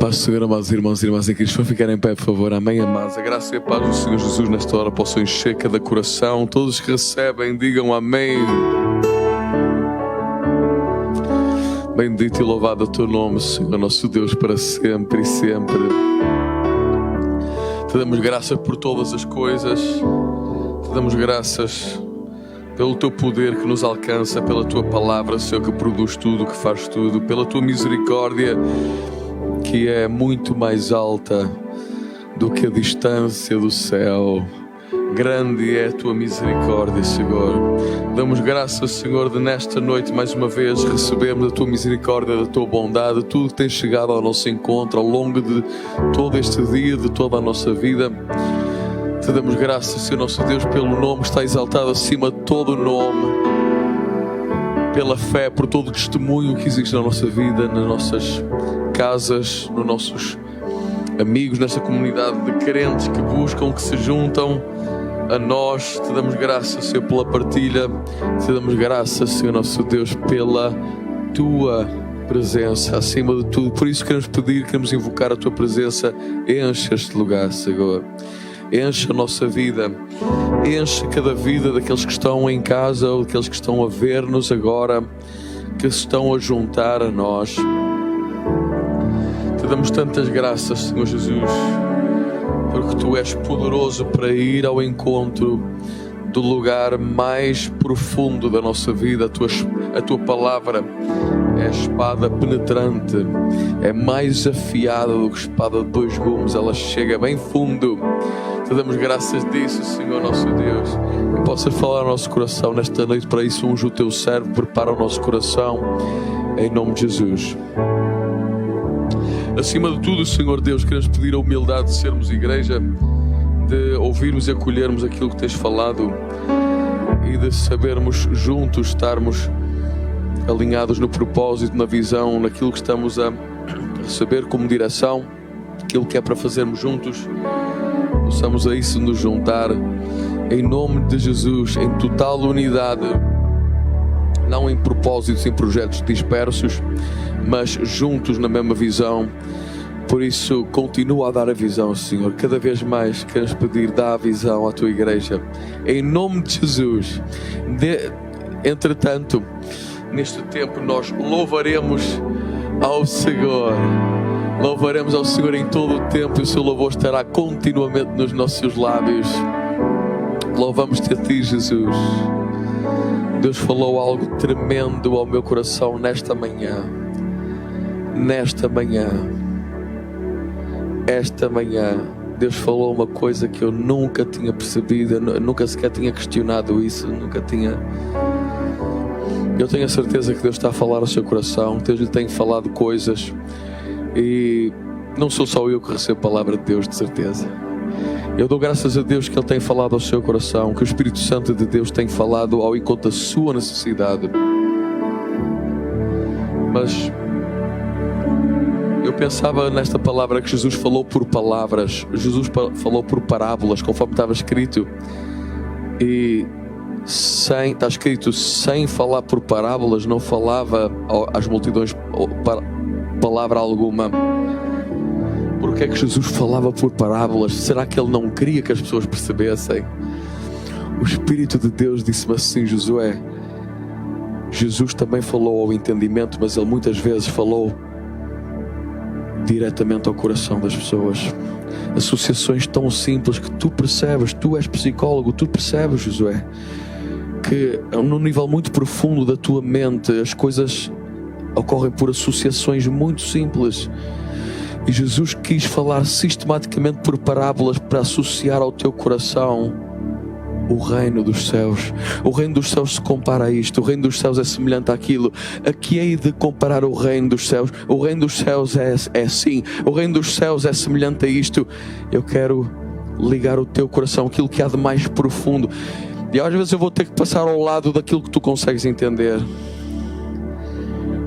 Paz do Senhor, amados irmãos e irmãs em Cristo, vão ficar em pé, por favor. Amém, amados. A graça e a paz do Senhor Jesus nesta hora possam encher cada coração. Todos que recebem, digam amém. Bendito e louvado o teu nome, Senhor, nosso Deus, para sempre e sempre. Te damos graças por todas as coisas. Te damos graças pelo teu poder que nos alcança, pela tua palavra, Senhor, que produz tudo, que faz tudo, pela tua misericórdia, que é muito mais alta do que a distância do céu. Grande é a tua misericórdia, Senhor. Damos graças, Senhor, de nesta noite mais uma vez recebermos a tua misericórdia, da tua bondade, tudo que tem chegado ao nosso encontro ao longo de todo este dia, de toda a nossa vida. Te damos graças, Senhor nosso Deus, pelo nome que está exaltado acima de todo o nome, pela fé, por todo o testemunho que existe na nossa vida, nas nossas casas, nos nossos amigos, nesta comunidade de crentes que buscam, que se juntam a nós. Te damos graças, Senhor, pela partilha. Te damos graças, Senhor nosso Deus, pela tua presença acima de tudo. Por isso queremos pedir, queremos invocar a tua presença. Enche este lugar, Senhor. Enche a nossa vida, enche cada vida daqueles que estão em casa ou daqueles que estão a ver-nos agora, que se estão a juntar a nós. Te damos tantas graças, Senhor Jesus, porque tu és poderoso para ir ao encontro do lugar mais profundo da nossa vida. A tua palavra é espada penetrante, é mais afiada do que espada de dois gumes, ela chega bem fundo. Te damos graças disso, Senhor nosso Deus, que possas falar ao nosso coração nesta noite. Para isso unge o teu servo, prepara o nosso coração, em nome de Jesus. Acima de tudo, Senhor Deus, queremos pedir a humildade de sermos igreja, de ouvirmos e acolhermos aquilo que tens falado e de sabermos juntos, estarmos alinhados no propósito, na visão, naquilo que estamos a receber como direção, aquilo que é para fazermos juntos. Possamos a isso nos juntar em nome de Jesus, em total unidade, não em propósitos, em projetos dispersos, mas juntos na mesma visão. Por isso continua a dar a visão, Senhor. Cada vez mais queremos pedir, dá a visão à tua igreja em nome de Jesus. Entretanto, neste tempo nós louvaremos ao Senhor. Louvaremos ao Senhor em todo o tempo e o seu louvor estará continuamente nos nossos lábios. Louvamos-te a ti, Jesus. Deus falou algo tremendo ao meu coração nesta manhã. Esta manhã, Deus falou uma coisa que eu nunca tinha percebido, eu nunca sequer tinha questionado isso, Eu tenho a certeza que Deus está a falar ao seu coração, Deus lhe tem falado coisas. E não sou só eu que recebo a palavra de Deus, de certeza. Eu dou graças a Deus que Ele tem falado ao seu coração, que o Espírito Santo de Deus tem falado ao encontro da sua necessidade. Mas eu pensava nesta palavra que Jesus falou por palavras, Jesus falou por parábolas, conforme estava escrito. E está escrito, sem falar por parábolas, não falava às multidões palavra alguma. Porque é que Jesus falava por parábolas? Será que Ele não queria que as pessoas percebessem? O Espírito de Deus disse-me assim: Josué, Jesus também falou ao entendimento, mas Ele muitas vezes falou diretamente ao coração das pessoas. Associações tão simples que tu percebes, tu és psicólogo, tu percebes, Josué, que num nível muito profundo da tua mente as coisas ocorrem por associações muito simples. E Jesus quis falar sistematicamente por parábolas para associar ao teu coração o reino dos céus. O reino dos céus se compara a isto. O reino dos céus é semelhante àquilo. A que hei de comparar o reino dos céus? O reino dos céus é assim. O reino dos céus é semelhante a isto. Eu quero ligar o teu coração, aquilo que há de mais profundo. E às vezes eu vou ter que passar ao lado daquilo que tu consegues entender.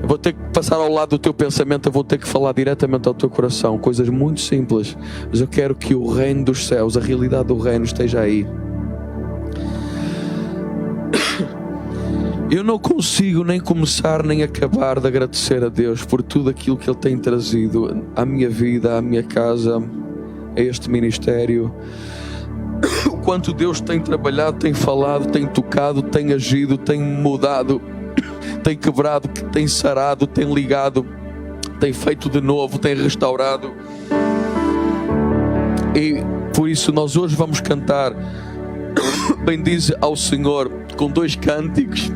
Eu vou ter que passar ao lado do teu pensamento, eu vou ter que falar diretamente ao teu coração, coisas muito simples, mas eu quero que o reino dos céus, a realidade do reino esteja aí. Eu não consigo nem começar nem acabar de agradecer a Deus por tudo aquilo que Ele tem trazido à minha vida, à minha casa, a este ministério. O quanto Deus tem trabalhado, tem falado, tem tocado, tem agido, tem mudado, tem quebrado, tem sarado, tem ligado, tem feito de novo, tem restaurado. E por isso nós hoje vamos cantar Bendize ao Senhor com 2 cânticos.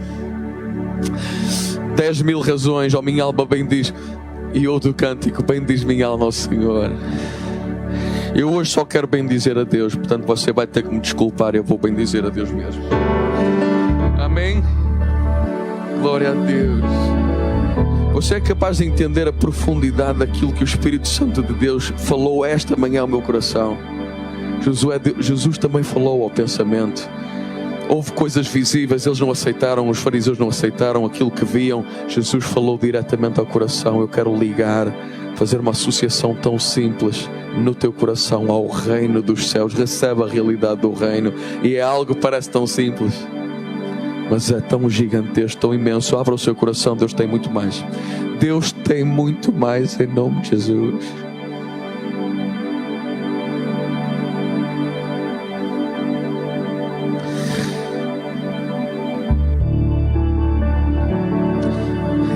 10.000 razões, ó minha alma bendiz. E outro cântico, bendiz minha alma ao Senhor. Eu hoje só quero bendizer a Deus, portanto você vai ter que me desculpar, eu vou bendizer a Deus mesmo. Amém? Glória a Deus. Você é capaz de entender a profundidade daquilo que o Espírito Santo de Deus falou esta manhã ao meu coração? Jesus também falou ao pensamento. Houve coisas visíveis, eles não aceitaram, os fariseus não aceitaram aquilo que viam. Jesus falou diretamente ao coração. Eu quero ligar, fazer uma associação tão simples no teu coração ao reino dos céus. Recebe a realidade do reino. E é algo que parece tão simples, mas é tão gigantesco, tão imenso. Abra o seu coração, Deus tem muito mais. Deus tem muito mais em nome de Jesus.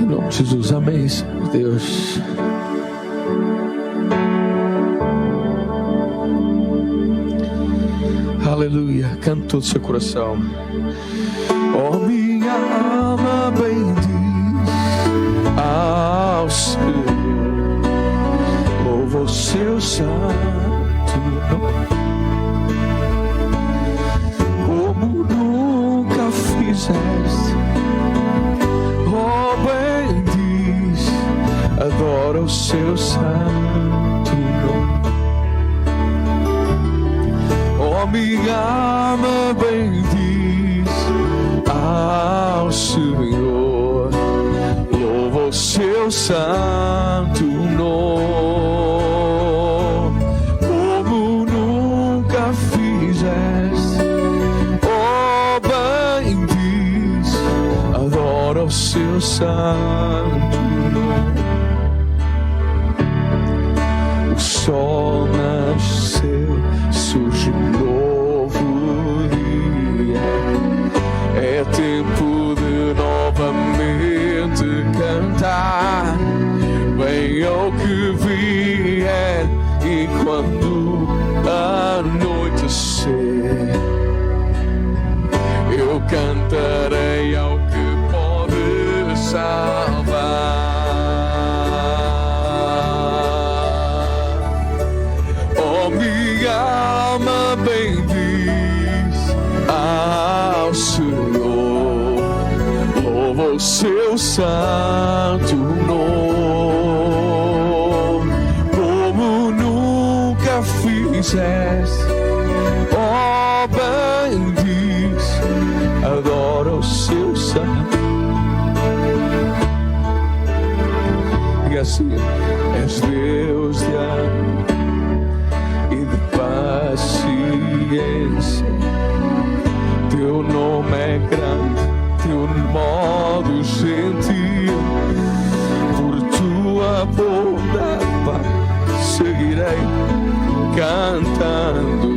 Em nome de Jesus, amém, Senhor Deus. Aleluia. Cante todo o seu coração. Oh, minha alma bendiz ao Senhor, louva o seu santo nome, como nunca fizeste. Oh, bendiz, adora o seu santo nome. Oh, minha alma bendiz ao Senhor, louva o seu santo nome, como nunca fizeste. Oh, bendiz, adora o seu santo nome. O sol nasceu, surge novo dia. É tempo de novamente cantar. Venha o que vier, e quando anoitecer, eu cantarei ao que pode salvar. Oh, minha alma bendiz ao Senhor, louva o seu santo nome, como nunca fizeste. Oh, bendiz, adora o seu santo. E assim, és Deus de amor e de paciência. Teu nome é grande, teu modo gentil. Por tua bondade, Pai, seguirei cantando.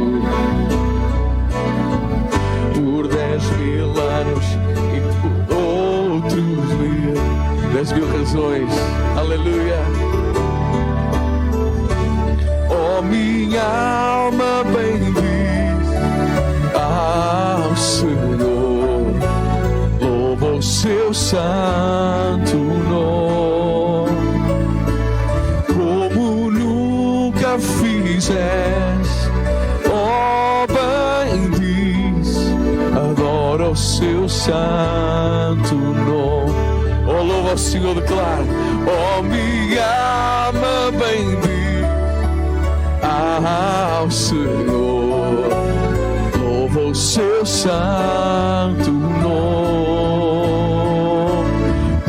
Por 10.000 anos e por outros 1000. 10.000 razões, aleluia. Oh, minha alma bendiz ao Senhor, louva o seu santo nome, como nunca fizeste. Oh, bendiz, adora o seu santo nome. Oh, louva o Senhor, declara. Oh, minha alma bendiz ao Senhor, louva o seu santo nome,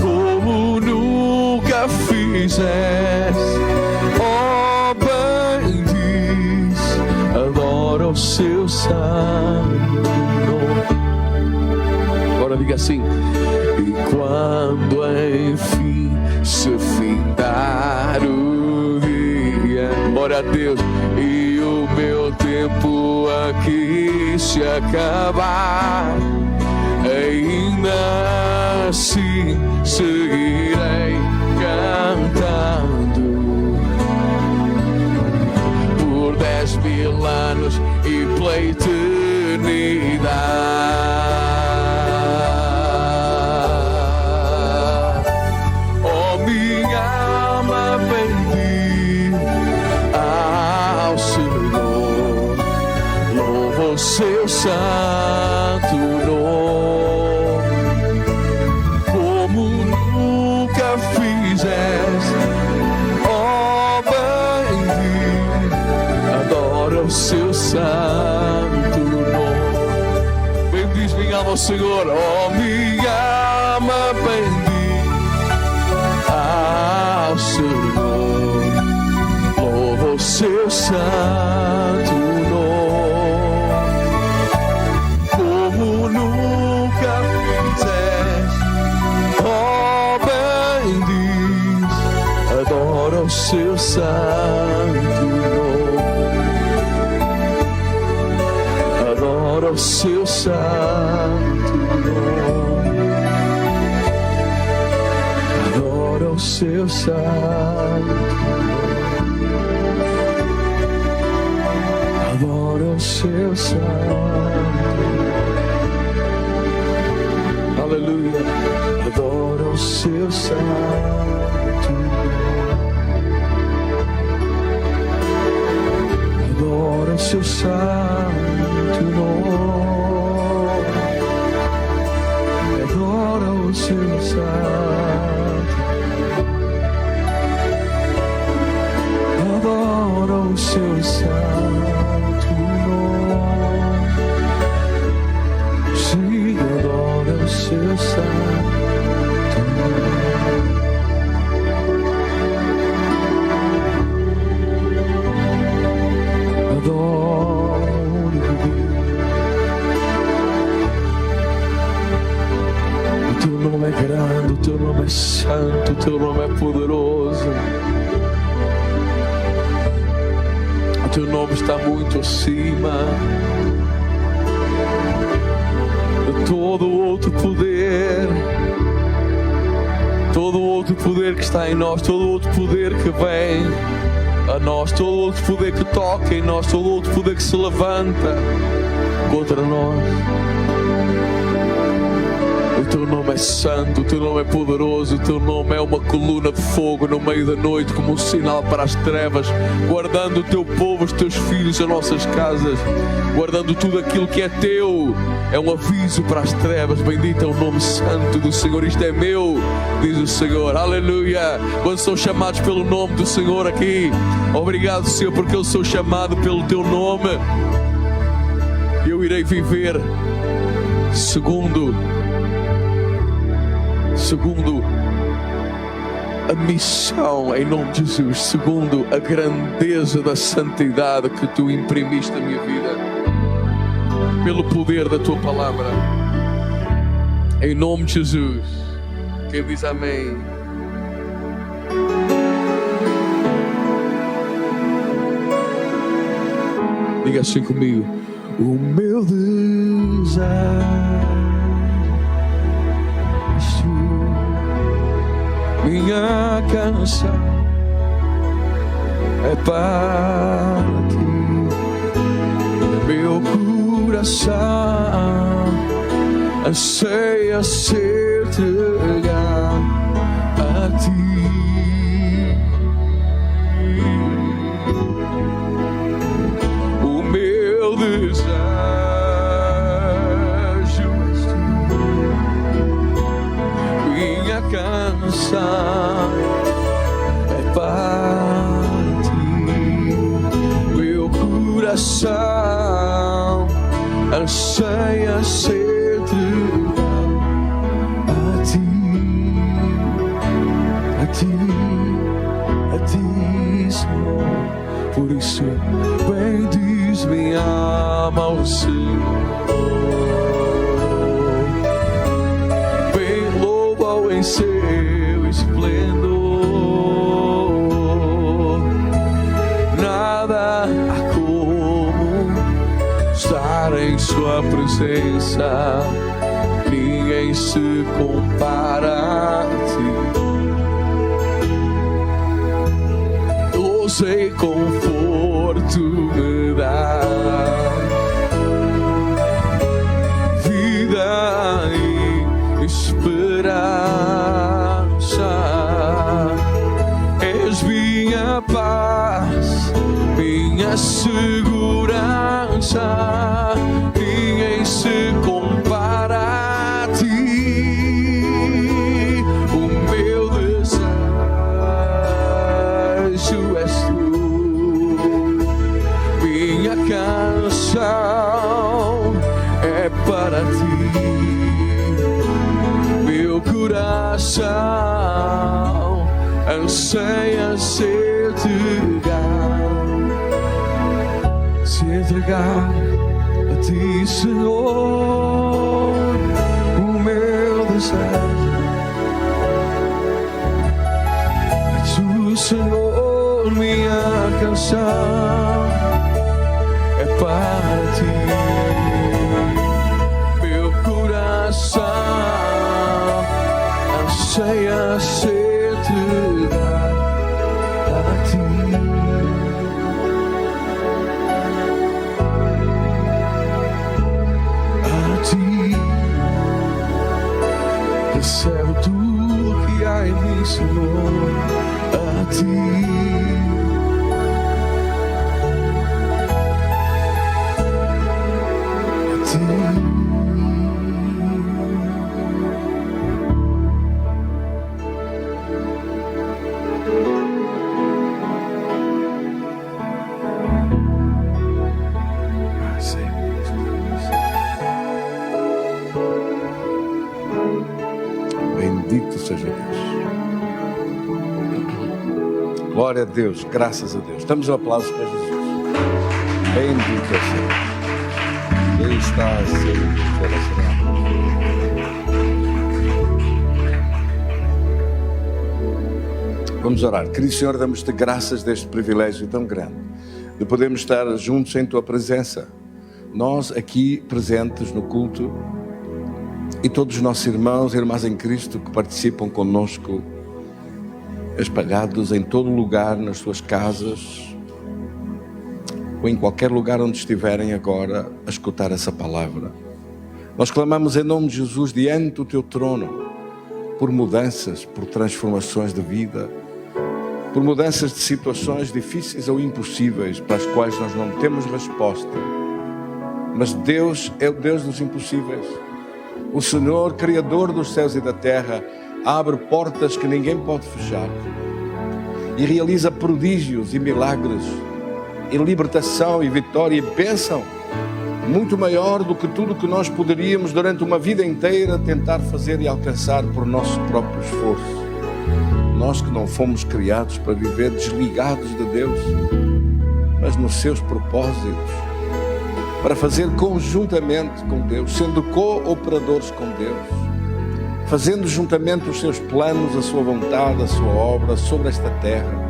como nunca fizeste. Oh, bendiz, adora o seu santo nome. Agora diga assim: Deus. E o meu tempo aqui se acabar, ainda assim seguirei cantando por 10.000 anos e pela eternidade. Oh, minha alma bendiz ao Senhor, louva o seu santo nome, como nunca fizeste. Oh, bendiz, adora o seu santo nome. Bendiz minha alma ao Senhor, oh, minha alma bendiz ao Senhor, louva o seu santo nome, como nunca fizeste. Oh, bendiz, adora o seu santo nome, adora o seu santo nome, adora o seu santo nome, adora o seu santo. Aleluia, adora o seu santo nome, adora o seu santo nome, adora o seu santo, adora o seu santo nome, sim, adora o seu santo nome. Adoro o teu nome é grande, o teu nome é santo, o teu nome é poderoso. O teu nome está muito acima de todo outro poder, todo outro poder que está em nós, todo outro poder que vem a nós, todo outro poder que toca em nós, todo outro poder que se levanta contra nós. O teu nome é santo, o teu nome é poderoso, o teu nome é uma coluna de fogo no meio da noite, como um sinal para as trevas, guardando o teu povo, os teus filhos, as nossas casas, guardando tudo aquilo que é teu. É um aviso para as trevas. Bendito é o nome santo do Senhor. Isto é meu, diz o Senhor. Aleluia. Quando são chamados pelo nome do Senhor aqui, obrigado, Senhor, porque eu sou chamado pelo teu nome. Eu irei viver segundo a missão, em nome de Jesus, segundo a grandeza da santidade que tu imprimiste na minha vida, pelo poder da tua palavra, em nome de Jesus. Quem diz amém? Diga assim comigo: o meu desejo, minha canção é para ti, meu coração anseia ser entregado a ti. O meu desejo és tu, minha canção é para ti, meu coração anseia ser entregado a ti, a ti, a ti, Senhor. Por isso bendiz minha alma ao Senhor, bem louva-o em seu esplendor, na há como estar em sua presença. Ninguém se compara a ti. Luz e conforto me dá, vida e esperança. És minha paz, minha segurança. Ninguém se compara a ti. O meu desejo és tu, minha canção é para ti. Meu coração anseia se entregar a ti, Senhor. O meu desejo é tu, Senhor. Minha canção é para ti. Meu coração anseia se entregar a ti. Recebe tudo que há em mim, Senhor, a ti. A ti. Bendito seja Deus. Glória a Deus, graças a Deus. Damos um aplauso para Jesus. Bendito seja Deus. Ele está a ser relacionado. Vamos orar. Querido Senhor, damos-te graças deste privilégio tão grande de podermos estar juntos em tua presença. Nós aqui presentes no culto, e todos os nossos irmãos e irmãs em Cristo que participam conosco, espalhados em todo lugar, nas suas casas, ou em qualquer lugar onde estiverem agora a escutar essa palavra. Nós clamamos em nome de Jesus diante do teu trono, por mudanças, por transformações de vida, por mudanças de situações difíceis ou impossíveis, para as quais nós não temos resposta. Mas Deus é o Deus dos impossíveis. O Senhor, Criador dos céus e da terra, abre portas que ninguém pode fechar e realiza prodígios e milagres e libertação e vitória e bênção muito maior do que tudo que nós poderíamos durante uma vida inteira tentar fazer e alcançar por nosso próprio esforço. Nós que não fomos criados para viver desligados de Deus, mas nos seus propósitos, para fazer conjuntamente com Deus, sendo cooperadores com Deus, fazendo juntamente os seus planos, a sua vontade, a sua obra sobre esta terra.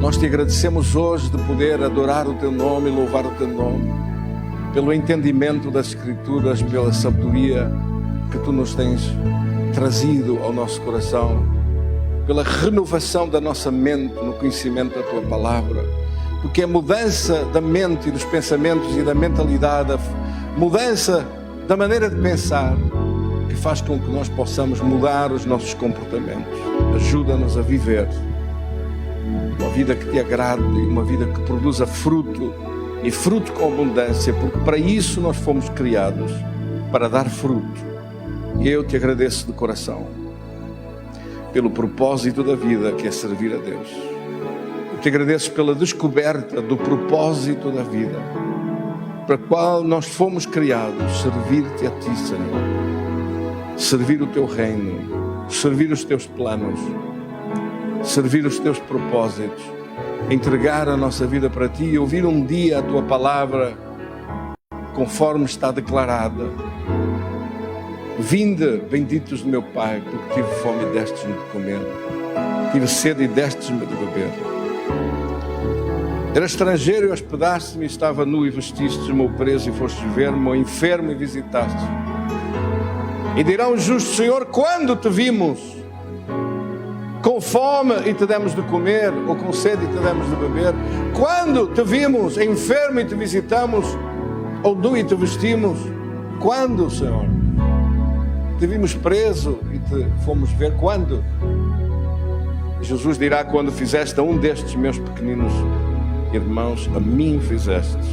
Nós te agradecemos hoje de poder adorar o teu nome e louvar o teu nome, pelo entendimento das Escrituras, pela sabedoria que tu nos tens trazido ao nosso coração, pela renovação da nossa mente no conhecimento da tua palavra, porque a mudança da mente e dos pensamentos e da mentalidade, a mudança da maneira de pensar, que faz com que nós possamos mudar os nossos comportamentos. Ajuda-nos a viver uma vida que te agrade, uma vida que produza fruto, e fruto com abundância, porque para isso nós fomos criados, para dar fruto. E eu te agradeço de coração pelo propósito da vida, que é servir a Deus. Te agradeço pela descoberta do propósito da vida, para o qual nós fomos criados, servir-te a ti, Senhor, servir o teu reino, servir os teus planos, servir os teus propósitos, entregar a nossa vida para ti e ouvir um dia a tua palavra conforme está declarada. Vinde, benditos do meu Pai, porque tive fome e destes-me de comer, tive sede e destes-me de beber. Era estrangeiro e hospedaste-me, estava nu e vestiste-me, ou preso e fostes ver-me, ou enfermo e visitaste. E dirá o justo: Senhor, quando te vimos com fome e te demos de comer, ou com sede e te demos de beber? Quando te vimos enfermo e te visitamos, ou nu e te vestimos? Quando, Senhor? Te vimos preso e te fomos ver? Quando? Jesus dirá: quando fizeste a um destes meus pequeninos irmãos, a mim fizestes.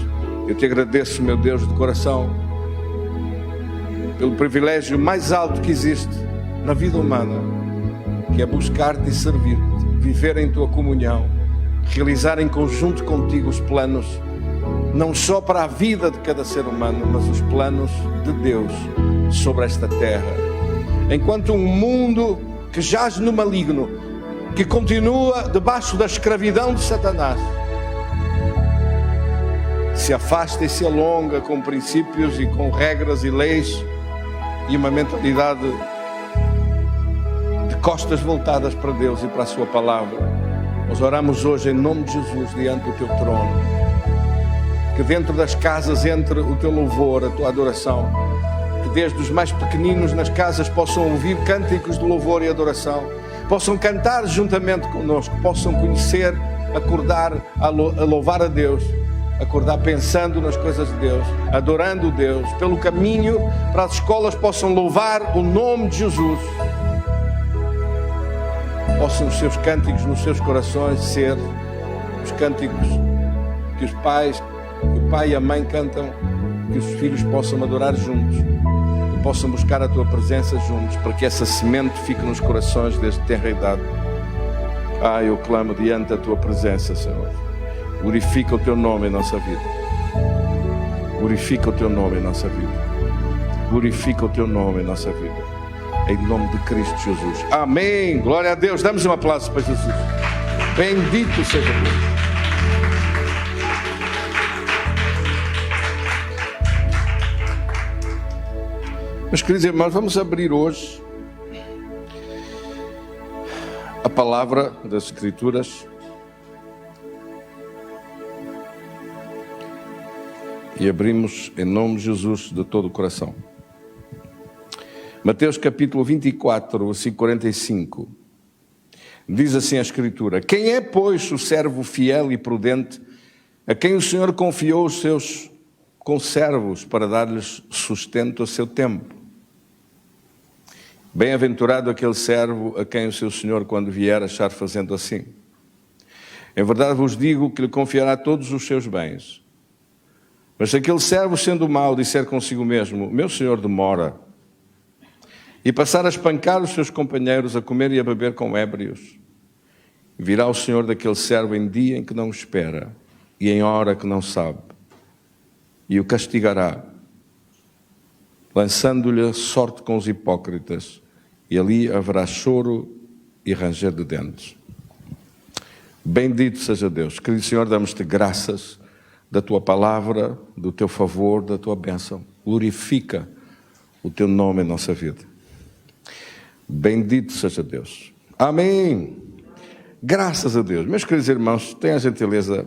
Eu te agradeço, meu Deus, de coração, pelo privilégio mais alto que existe na vida humana, que é buscar-te e servir-te, viver em tua comunhão, realizar em conjunto contigo os planos, não só para a vida de cada ser humano, mas os planos de Deus sobre esta terra. Enquanto um mundo que jaz no maligno, que continua debaixo da escravidão de Satanás, se afasta e se alonga com princípios e com regras e leis e uma mentalidade de costas voltadas para Deus e para a sua palavra, nós oramos hoje em nome de Jesus diante do teu trono, que dentro das casas entre o teu louvor, a tua adoração, que desde os mais pequeninos nas casas possam ouvir cânticos de louvor e adoração, possam cantar juntamente conosco, possam conhecer, acordar a louvar a Deus, acordar pensando nas coisas de Deus, adorando Deus, pelo caminho para as escolas possam louvar o nome de Jesus, possam os seus cânticos nos seus corações ser os cânticos que os pais, que o pai e a mãe cantam, que os filhos possam adorar juntos, que possam buscar a tua presença juntos, para que essa semente fique nos corações desde tenra idade. Eu clamo diante da tua presença, Senhor. Glorifica o teu nome em nossa vida. Glorifica o teu nome em nossa vida. Glorifica o teu nome em nossa vida. Em nome de Cristo Jesus. Amém. Glória a Deus. Damos um aplauso para Jesus. Bendito seja Deus. Meus queridos irmãos, vamos abrir hoje a palavra das Escrituras. E abrimos em nome de Jesus de todo o coração. Mateus capítulo 24, versículo 45. Diz assim a Escritura: quem é, pois, o servo fiel e prudente, a quem o Senhor confiou os seus conservos para dar-lhes sustento a seu tempo? Bem-aventurado aquele servo a quem o seu Senhor, quando vier, achar fazendo assim. Em verdade vos digo que lhe confiará todos os seus bens. Mas se aquele servo, sendo mau, disser consigo mesmo: meu Senhor demora, e passar a espancar os seus companheiros, a comer e a beber com ébrios, virá o Senhor daquele servo em dia em que não o espera e em hora que não sabe, e o castigará, lançando-lhe a sorte com os hipócritas, e ali haverá choro e ranger de dentes. Bendito seja Deus. Querido Senhor, damos-te graças da tua palavra, do teu favor, da tua bênção. Glorifica o teu nome em nossa vida. Bendito seja Deus. Amém. Graças a Deus. Meus queridos irmãos, tenham a gentileza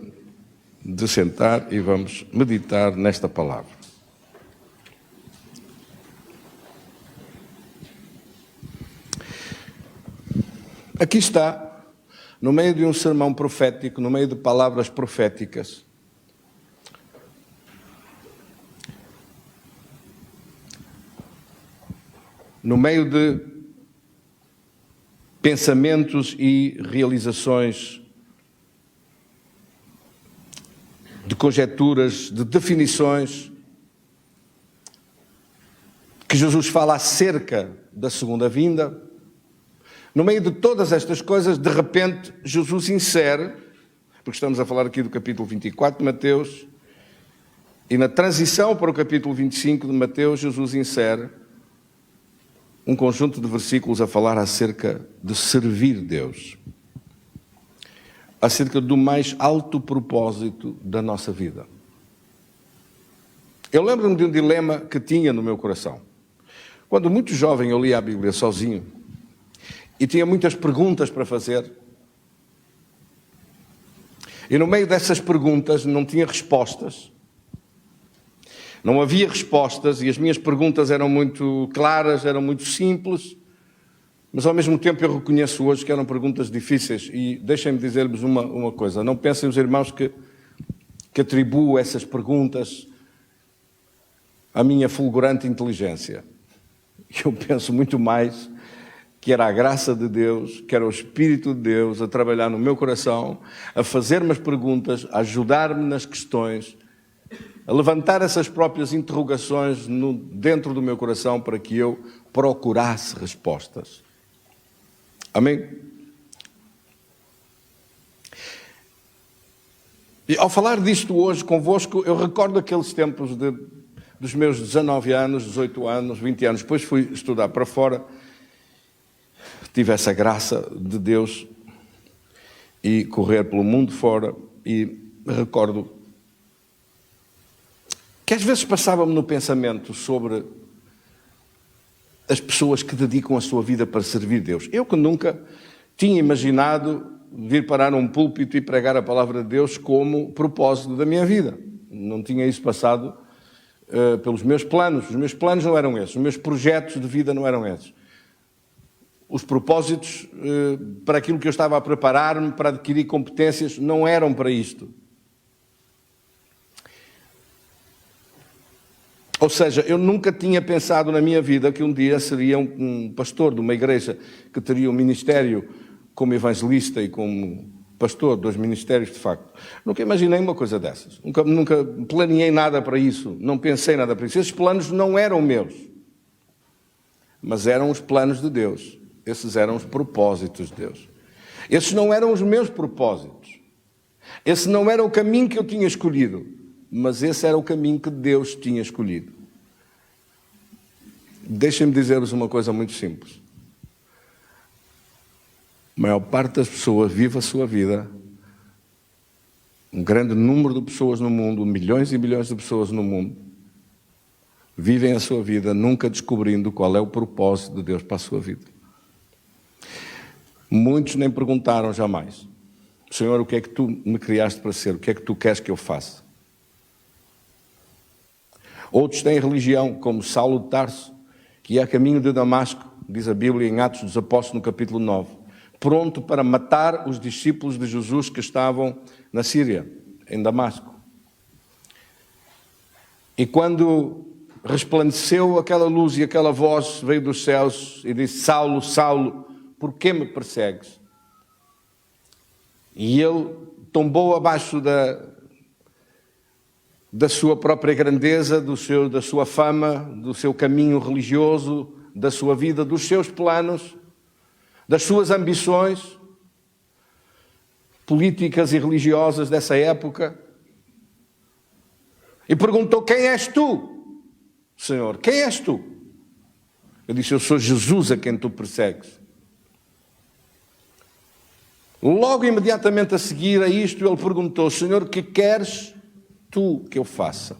de sentar e vamos meditar nesta palavra. Aqui está, no meio de um sermão profético, no meio de palavras proféticas, no meio de pensamentos e realizações, de conjecturas, de definições, que Jesus fala acerca da segunda vinda. No meio de todas estas coisas, de repente, Jesus insere, porque estamos a falar aqui do capítulo 24 de Mateus, e na transição para o capítulo 25 de Mateus, Jesus insere um conjunto de versículos a falar acerca de servir Deus, acerca do mais alto propósito da nossa vida. Eu lembro-me de um dilema que tinha no meu coração. Quando muito jovem eu lia a Bíblia sozinho e tinha muitas perguntas para fazer. E no meio dessas perguntas não tinha respostas. Não havia respostas e as minhas perguntas eram muito claras, eram muito simples, mas ao mesmo tempo eu reconheço hoje que eram perguntas difíceis. E deixem-me dizer-vos uma coisa, não pensem os irmãos que atribuo essas perguntas à minha fulgurante inteligência. Eu penso muito mais que era a graça de Deus, que era o Espírito de Deus a trabalhar no meu coração, a fazer-me as perguntas, a ajudar-me nas questões, a levantar essas próprias interrogações dentro do meu coração para que eu procurasse respostas. Amém? E ao falar disto hoje convosco, eu recordo aqueles tempos dos meus 19 anos, 18 anos, 20 anos. Depois fui estudar para fora, tive essa graça de Deus e correr pelo mundo fora, e recordo que às vezes passava-me no pensamento sobre as pessoas que dedicam a sua vida para servir Deus. Eu que nunca tinha imaginado vir parar num púlpito e pregar a palavra de Deus como propósito da minha vida. Não tinha isso passado pelos meus planos. Os meus planos não eram esses, os meus projetos de vida não eram esses. Os propósitos para aquilo que eu estava a preparar-me, para adquirir competências, não eram para isto. Ou seja, eu nunca tinha pensado na minha vida que um dia seria um pastor de uma igreja que teria um ministério como evangelista e como pastor, 2 ministérios de facto. Nunca imaginei uma coisa dessas. Nunca planeei nada para isso, não pensei nada para isso. Esses planos não eram meus, mas eram os planos de Deus. Esses eram os propósitos de Deus. Esses não eram os meus propósitos. Esse não era o caminho que eu tinha escolhido, mas esse era o caminho que Deus tinha escolhido. Deixem-me dizer-vos uma coisa muito simples. A maior parte das pessoas vive a sua vida, um grande número de pessoas no mundo, milhões e milhões de pessoas no mundo, vivem a sua vida nunca descobrindo qual é o propósito de Deus para a sua vida. Muitos nem perguntaram jamais: Senhor, o que é que tu me criaste para ser? O que é que tu queres que eu faça? Outros têm religião, como Saulo de Tarso, que ia a caminho de Damasco, diz a Bíblia em Atos dos Apóstolos, no capítulo 9, pronto para matar os discípulos de Jesus que estavam na Síria, em Damasco. E quando resplandeceu aquela luz e aquela voz veio dos céus e disse: Saulo, Saulo, por que me persegues? E ele tombou abaixo da sua própria grandeza, da sua fama, do seu caminho religioso, da sua vida, dos seus planos, das suas ambições políticas e religiosas dessa época, e perguntou: quem és tu, Senhor? Quem és tu? Eu disse: eu sou Jesus a quem tu persegues. Logo, imediatamente a seguir a isto, ele perguntou: Senhor, que queres tu que eu faça?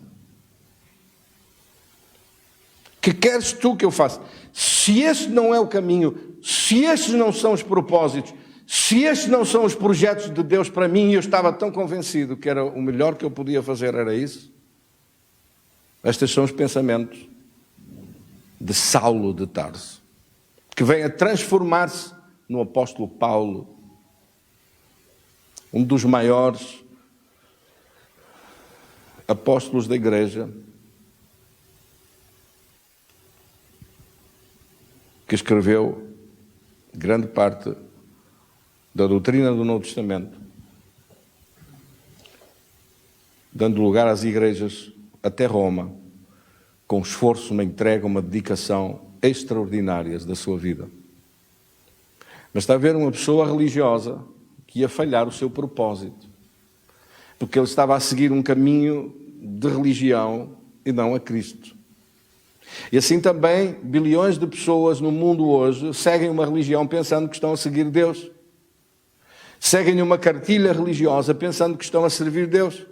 Que queres tu que eu faça? Se este não é o caminho, se estes não são os propósitos, se estes não são os projetos de Deus para mim, e eu estava tão convencido que era o melhor que eu podia fazer, era isso. Estes são os pensamentos de Saulo de Tarso, que vem a transformar-se no apóstolo Paulo, um dos maiores apóstolos da igreja, que escreveu grande parte da doutrina do Novo Testamento, dando lugar às igrejas até Roma, com esforço, uma entrega, uma dedicação extraordinárias da sua vida. Mas está a ver uma pessoa religiosa que ia falhar o seu propósito, porque ele estava a seguir um caminho de religião e não a Cristo. E assim também bilhões de pessoas no mundo hoje seguem uma religião pensando que estão a seguir Deus. Seguem uma cartilha religiosa pensando que estão a servir Deus.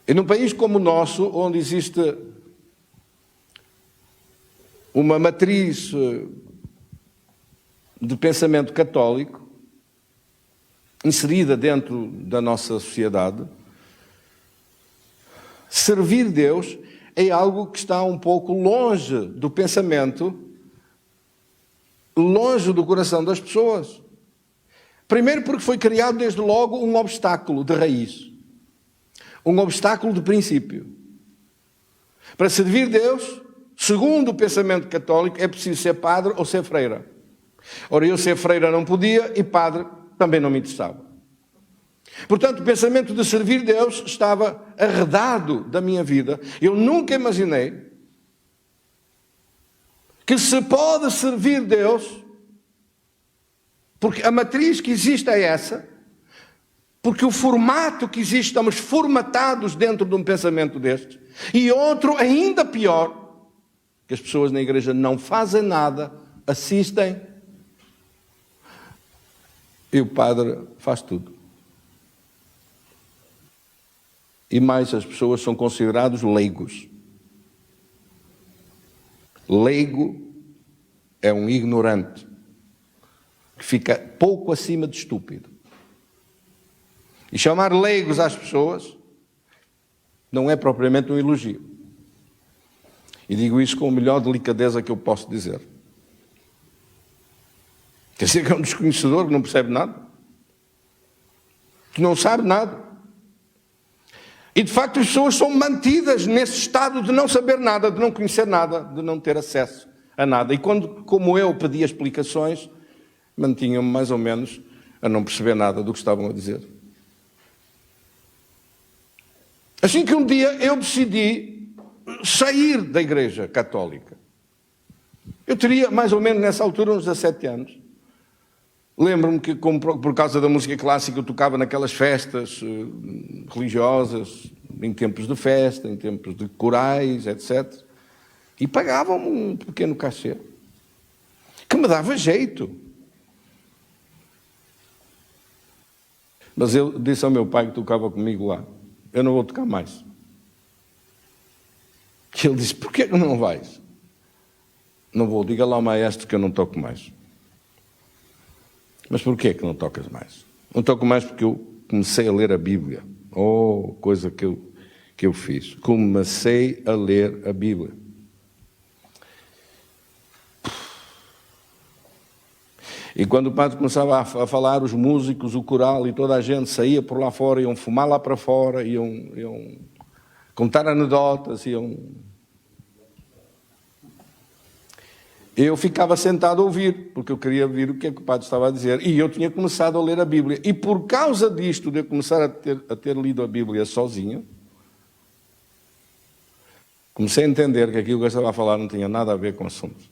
E num país como o nosso, onde existe uma matriz de pensamento católico, inserida dentro da nossa sociedade, servir Deus é algo que está um pouco longe do pensamento, longe do coração das pessoas. Primeiro porque foi criado desde logo um obstáculo de raiz, um obstáculo de princípio. Para servir Deus, segundo o pensamento católico, é preciso ser padre ou ser freira. Ora, eu ser freira não podia e padre também não me interessava. Portanto, o pensamento de servir Deus estava arredado da minha vida. Eu nunca imaginei que se pode servir Deus, porque a matriz que existe é essa, porque o formato que existe, estamos formatados dentro de um pensamento destes, e outro ainda pior, que as pessoas na igreja não fazem nada, assistem, e o padre faz tudo. E mais, as pessoas são considerados leigos. Leigo é um ignorante que fica pouco acima de estúpido. E chamar leigos às pessoas não é propriamente um elogio. E digo isso com a melhor delicadeza que eu posso dizer. Quer dizer que é um desconhecedor que não percebe nada, que não sabe nada. E de facto as pessoas são mantidas nesse estado de não saber nada, de não conhecer nada, de não ter acesso a nada. E quando, como eu, pedia explicações, mantinham-me mais ou menos a não perceber nada do que estavam a dizer. Assim que um dia eu decidi sair da Igreja Católica. Eu teria mais ou menos nessa altura uns 17 anos. Lembro-me que, como por causa da música clássica, eu tocava naquelas festas religiosas, em tempos de festa, em tempos de corais, etc. E pagavam-me um pequeno cachê, que me dava jeito. Mas eu disse ao meu pai que tocava comigo lá, eu não vou tocar mais. E ele disse, porquê que não vais? Não vou, diga lá ao maestro que eu não toco mais. Mas porquê que não tocas mais? Não toco mais porque eu comecei a ler a Bíblia. Oh, coisa que eu fiz. Comecei a ler a Bíblia. E quando o padre começava a falar, os músicos, o coral e toda a gente saía por lá fora, iam fumar lá para fora, iam contar anedotas, Eu ficava sentado a ouvir, porque eu queria ouvir o que é que o padre estava a dizer. E eu tinha começado a ler a Bíblia. E por causa disto, de eu começar a ter lido a Bíblia sozinho, comecei a entender que aquilo que eu estava a falar não tinha nada a ver com o assunto.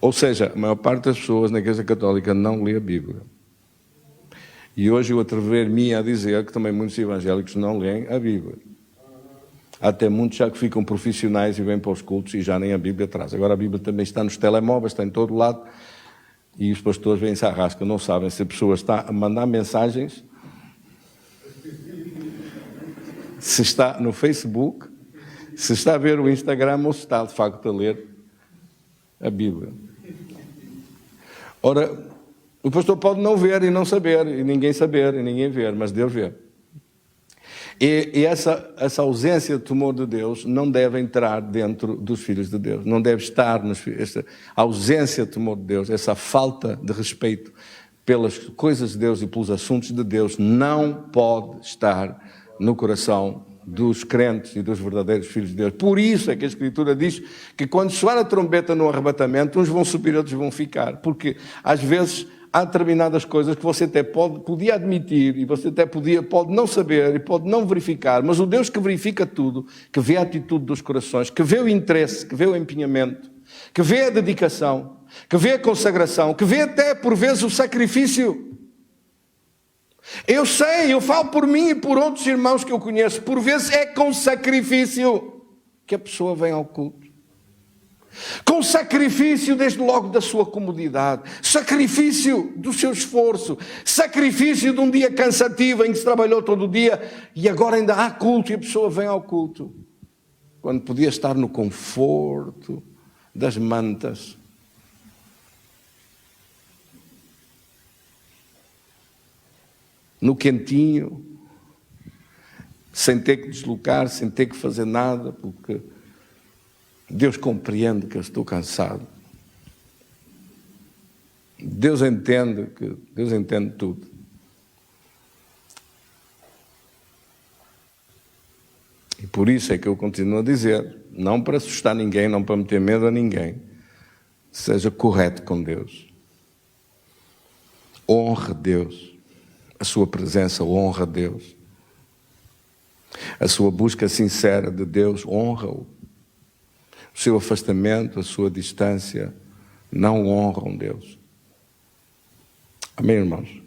Ou seja, a maior parte das pessoas na Igreja Católica não lê a Bíblia. E hoje eu atrever-me a dizer que também muitos evangélicos não leem a Bíblia. Até muitos já que ficam profissionais e vêm para os cultos e já nem a Bíblia traz. Agora a Bíblia também está nos telemóveis, está em todo lado, e os pastores vêm-se à rasca, não sabem se a pessoa está a mandar mensagens, se está no Facebook, se está a ver o Instagram ou se está de facto a ler a Bíblia. Ora, o pastor pode não ver e não saber, e ninguém saber, e ninguém ver, mas Deus vê. E essa ausência de temor de Deus não deve entrar dentro dos filhos de Deus, não deve estar nos filhos. Essa ausência de temor de Deus, essa falta de respeito pelas coisas de Deus e pelos assuntos de Deus não pode estar no coração dos crentes e dos verdadeiros filhos de Deus. Por isso é que a Escritura diz que quando soar a trombeta no arrebatamento, uns vão subir, outros vão ficar, porque às vezes há determinadas coisas que você até podia admitir e você até pode não saber e pode não verificar, mas o Deus que verifica tudo, que vê a atitude dos corações, que vê o interesse, que vê o empenhamento, que vê a dedicação, que vê a consagração, que vê até por vezes o sacrifício. Eu sei, eu falo por mim e por outros irmãos que eu conheço, por vezes é com sacrifício que a pessoa vem ao culto. Com sacrifício desde logo da sua comodidade, sacrifício do seu esforço, sacrifício de um dia cansativo em que se trabalhou todo o dia e agora ainda há culto e a pessoa vem ao culto, quando podia estar no conforto das mantas. no quentinho, sem ter que deslocar, sem ter que fazer nada, porque Deus compreende que eu estou cansado. Deus entende tudo. E por isso é que eu continuo a dizer, não para assustar ninguém, não para meter medo a ninguém, seja correto com Deus. Honre Deus. A sua presença honra Deus. A sua busca sincera de Deus honra-o. O seu afastamento, a sua distância não honram Deus. Amém, irmãos?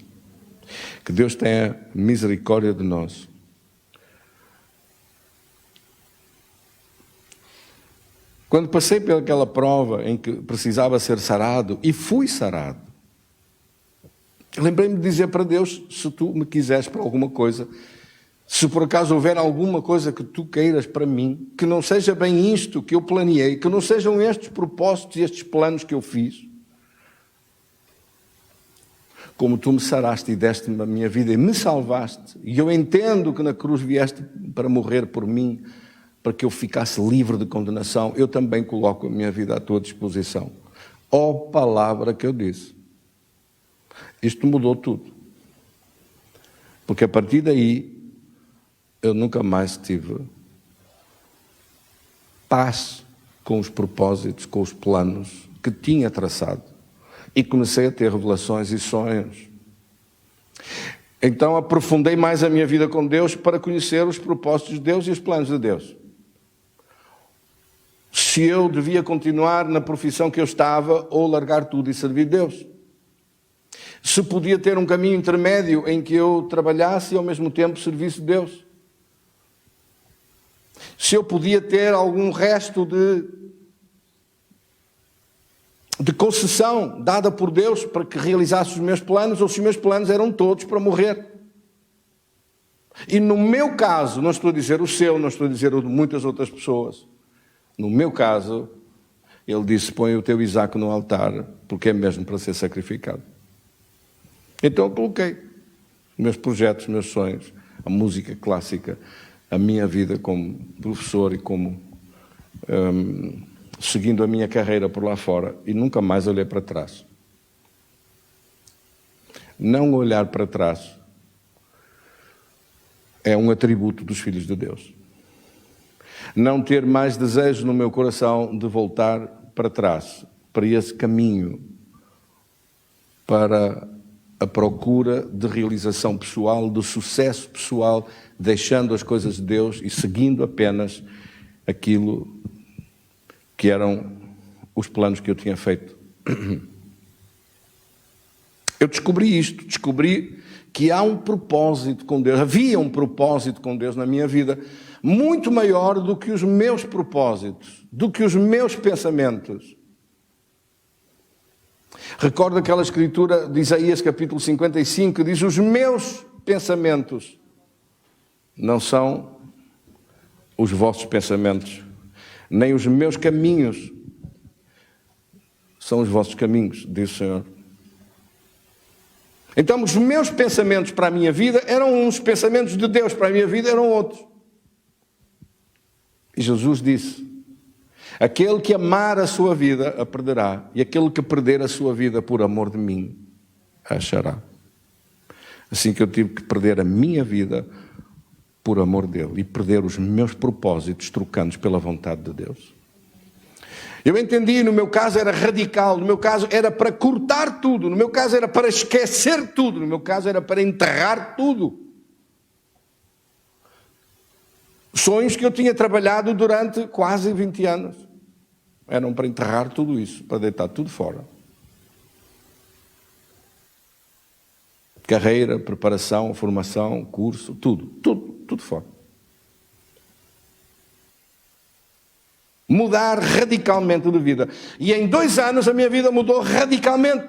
Que Deus tenha misericórdia de nós. Quando passei pelaquela prova em que precisava ser sarado, e fui sarado, lembrei-me de dizer para Deus, se tu me quiseres para alguma coisa, se por acaso houver alguma coisa que tu queiras para mim, que não seja bem isto que eu planeei, que não sejam estes propósitos e estes planos que eu fiz, como tu me saraste e deste-me a minha vida e me salvaste, e eu entendo que na cruz vieste para morrer por mim, para que eu ficasse livre de condenação, eu também coloco a minha vida à tua disposição. Ó palavra que eu disse. Isto mudou tudo. Porque a partir daí, eu nunca mais tive paz com os propósitos, com os planos que tinha traçado. E comecei a ter revelações e sonhos. Então aprofundei mais a minha vida com Deus para conhecer os propósitos de Deus e os planos de Deus. Se eu devia continuar na profissão que eu estava ou largar tudo e servir Deus. Se podia ter um caminho intermédio em que eu trabalhasse e ao mesmo tempo servisse Deus. Se eu podia ter algum resto de concessão dada por Deus para que realizasse os meus planos, ou se os meus planos eram todos para morrer. E no meu caso, não estou a dizer o seu, não estou a dizer o de muitas outras pessoas, no meu caso, ele disse, põe o teu Isaac no altar, porque é mesmo para ser sacrificado. Então eu coloquei meus projetos, meus sonhos, a música clássica, a minha vida como professor e como seguindo a minha carreira por lá fora, e nunca mais olhei para trás. Não olhar para trás é um atributo dos filhos de Deus. Não ter mais desejo no meu coração de voltar para trás, para esse caminho, para a procura de realização pessoal, de sucesso pessoal, deixando as coisas de Deus e seguindo apenas aquilo que eram os planos que eu tinha feito. Eu descobri isto, descobri que há um propósito com Deus, havia um propósito com Deus na minha vida, muito maior do que os meus propósitos, do que os meus pensamentos. Recordo aquela escritura de Isaías capítulo 55, que diz, os meus pensamentos não são os vossos pensamentos, nem os meus caminhos são os vossos caminhos, diz o Senhor. Então os meus pensamentos para a minha vida eram uns, pensamentos de Deus para a minha vida eram outros. E Jesus disse, aquele que amar a sua vida a perderá, e aquele que perder a sua vida por amor de mim a achará. Assim que eu tive que perder a minha vida por amor dele e perder os meus propósitos trocando-os pela vontade de Deus. Eu entendi, no meu caso era radical, no meu caso era para cortar tudo, no meu caso era para esquecer tudo, no meu caso era para enterrar tudo. Sonhos que eu tinha trabalhado durante quase 20 anos. Eram para enterrar tudo isso, para deitar tudo fora. Carreira, preparação, formação, curso, tudo fora. Mudar radicalmente de vida. E em 2 anos a minha vida mudou radicalmente.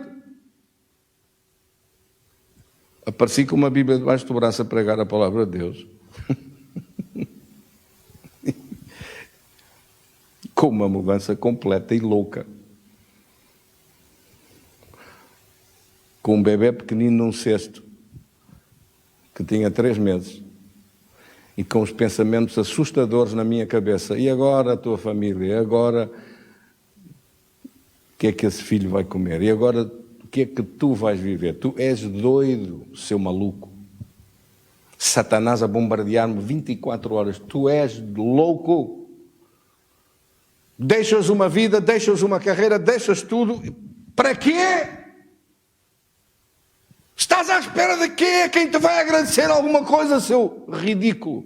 Apareci com uma Bíblia debaixo do braço a pregar a palavra de Deus. Com uma mudança completa e louca. Com um bebê pequenino num cesto. que tinha 3 meses e com os pensamentos assustadores na minha cabeça. E agora a tua família? E agora o que é que esse filho vai comer? E agora o que é que tu vais viver? Tu és doido, seu maluco. Satanás a bombardear-me 24 horas. Tu és louco. Deixas uma vida, deixas uma carreira, deixas tudo. Para quê? Estás à espera de quê? Quem te vai agradecer alguma coisa, seu ridículo?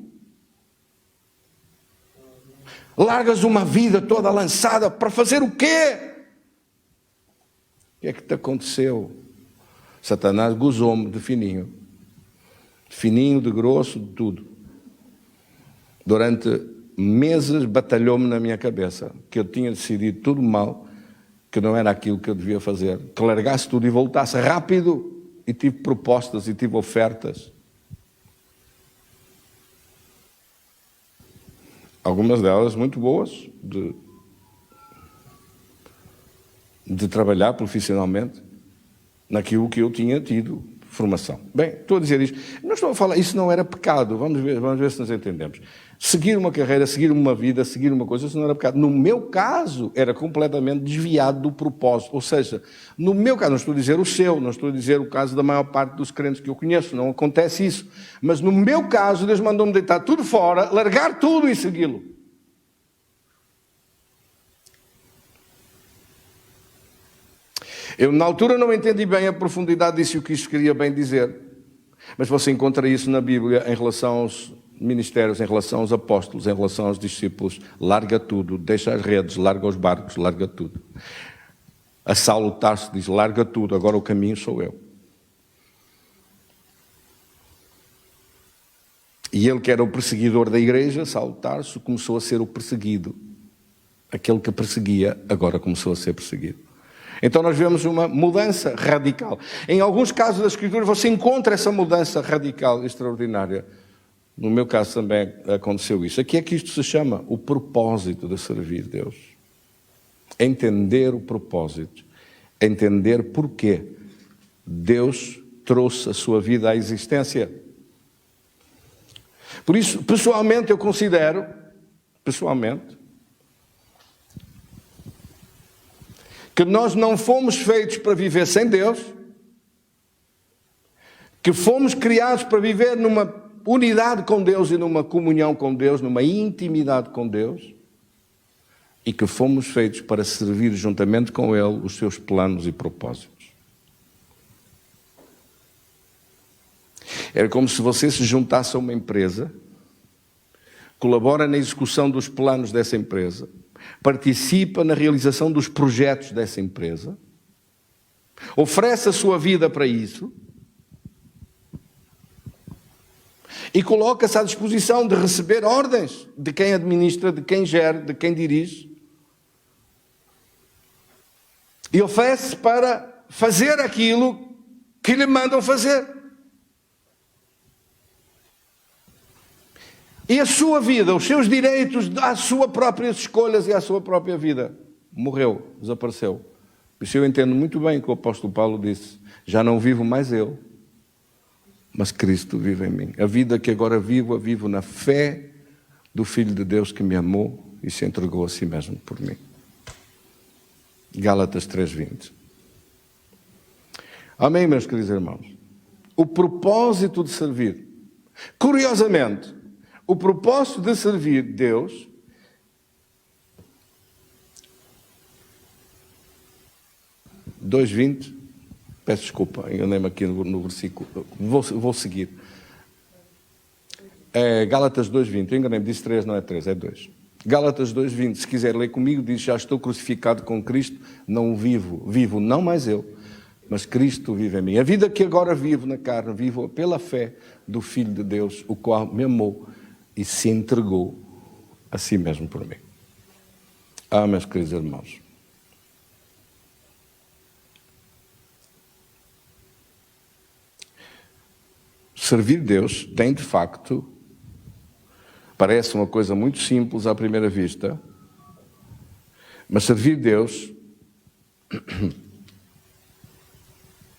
Largas uma vida toda lançada para fazer o quê? O que é que te aconteceu? Satanás gozou-me de fininho. De fininho, de grosso, de tudo. Durante meses batalhou-me na minha cabeça que eu tinha decidido tudo mal, que não era aquilo que eu devia fazer, que largasse tudo e voltasse rápido. E tive propostas e tive ofertas. Algumas delas muito boas, de trabalhar profissionalmente naquilo que eu tinha tido formação. Bem, estou a dizer isto. Não estou a falar, isso não era pecado. Vamos ver se nos entendemos. Seguir uma carreira, seguir uma vida, seguir uma coisa, isso não era pecado. No meu caso, era completamente desviado do propósito. Ou seja, no meu caso, não estou a dizer o seu, não estou a dizer o caso da maior parte dos crentes que eu conheço, não acontece isso. Mas no meu caso, Deus mandou-me deitar tudo fora, largar tudo e segui-lo. Eu, na altura, não entendi bem a profundidade disso e o que isto queria bem dizer. Mas você encontra isso na Bíblia em relação aos ministérios, em relação aos apóstolos, em relação aos discípulos. Larga tudo, deixa as redes, larga os barcos, larga tudo. A Saulo Tarso diz, larga tudo, agora o caminho sou eu. E ele que era o perseguidor da igreja, Saulo Tarso, começou a ser o perseguido. Aquele que perseguia, agora começou a ser perseguido. Então nós vemos uma mudança radical. Em alguns casos da Escritura você encontra essa mudança radical, extraordinária. No meu caso também aconteceu isso. Aqui é que isto se chama o propósito de servir Deus. Entender o propósito. Entender porquê Deus trouxe a sua vida à existência. Por isso, pessoalmente, eu considero, que nós não fomos feitos para viver sem Deus, que fomos criados para viver numa unidade com Deus e numa comunhão com Deus, numa intimidade com Deus, e que fomos feitos para servir juntamente com Ele os seus planos e propósitos. Era como se você se juntasse a uma empresa, colabora na execução dos planos dessa empresa, participa na realização dos projetos dessa empresa, oferece a sua vida para isso e coloca-se à disposição de receber ordens de quem administra, de quem gera, de quem dirige, e oferece para fazer aquilo que lhe mandam fazer. E a sua vida, os seus direitos, às suas próprias escolhas e à sua própria vida, morreu, desapareceu. Por isso eu entendo muito bem o que o apóstolo Paulo disse. Já não vivo mais eu, mas Cristo vive em mim. A vida que agora vivo, a vivo na fé do Filho de Deus que me amou e se entregou a si mesmo por mim. Gálatas 3:20. Amém, meus queridos irmãos? O propósito de servir. Curiosamente, o propósito de servir Deus (2:20), peço desculpa, enganei-me aqui no versículo, vou seguir. Gálatas 2:20, eu enganei-me, disse 3, não é 3, é 2. Gálatas 2:20, se quiser ler comigo, diz, já estou crucificado com Cristo, não vivo não mais eu, mas Cristo vive em mim. A vida que agora vivo na carne, vivo pela fé do Filho de Deus, o qual me amou e se entregou a si mesmo por mim. Meus queridos irmãos, servir Deus tem de facto, parece uma coisa muito simples à primeira vista, mas servir Deus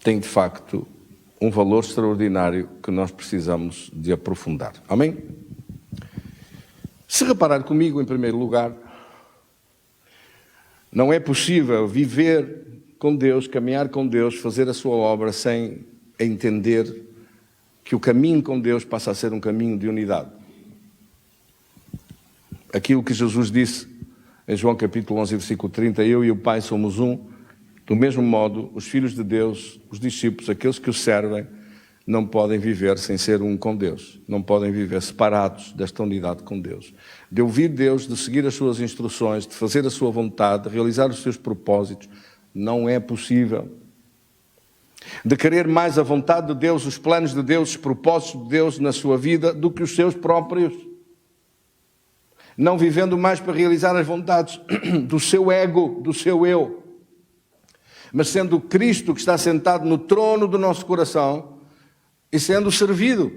tem de facto um valor extraordinário que nós precisamos de aprofundar. Amém? Se reparar comigo, em primeiro lugar, não é possível viver com Deus, caminhar com Deus, fazer a sua obra sem entender que o caminho com Deus passa a ser um caminho de unidade. Aquilo que Jesus disse em João capítulo 11, versículo 30, eu e o Pai somos um. Do mesmo modo, os filhos de Deus, os discípulos, aqueles que o servem, não podem viver sem ser um com Deus. Não podem viver separados desta unidade com Deus. De ouvir Deus, de seguir as suas instruções, de fazer a sua vontade, de realizar os seus propósitos, não é possível. De querer mais a vontade de Deus, os planos de Deus, os propósitos de Deus na sua vida do que os seus próprios. Não vivendo mais para realizar as vontades do seu ego, do seu eu, mas sendo Cristo que está sentado no trono do nosso coração e sendo servido.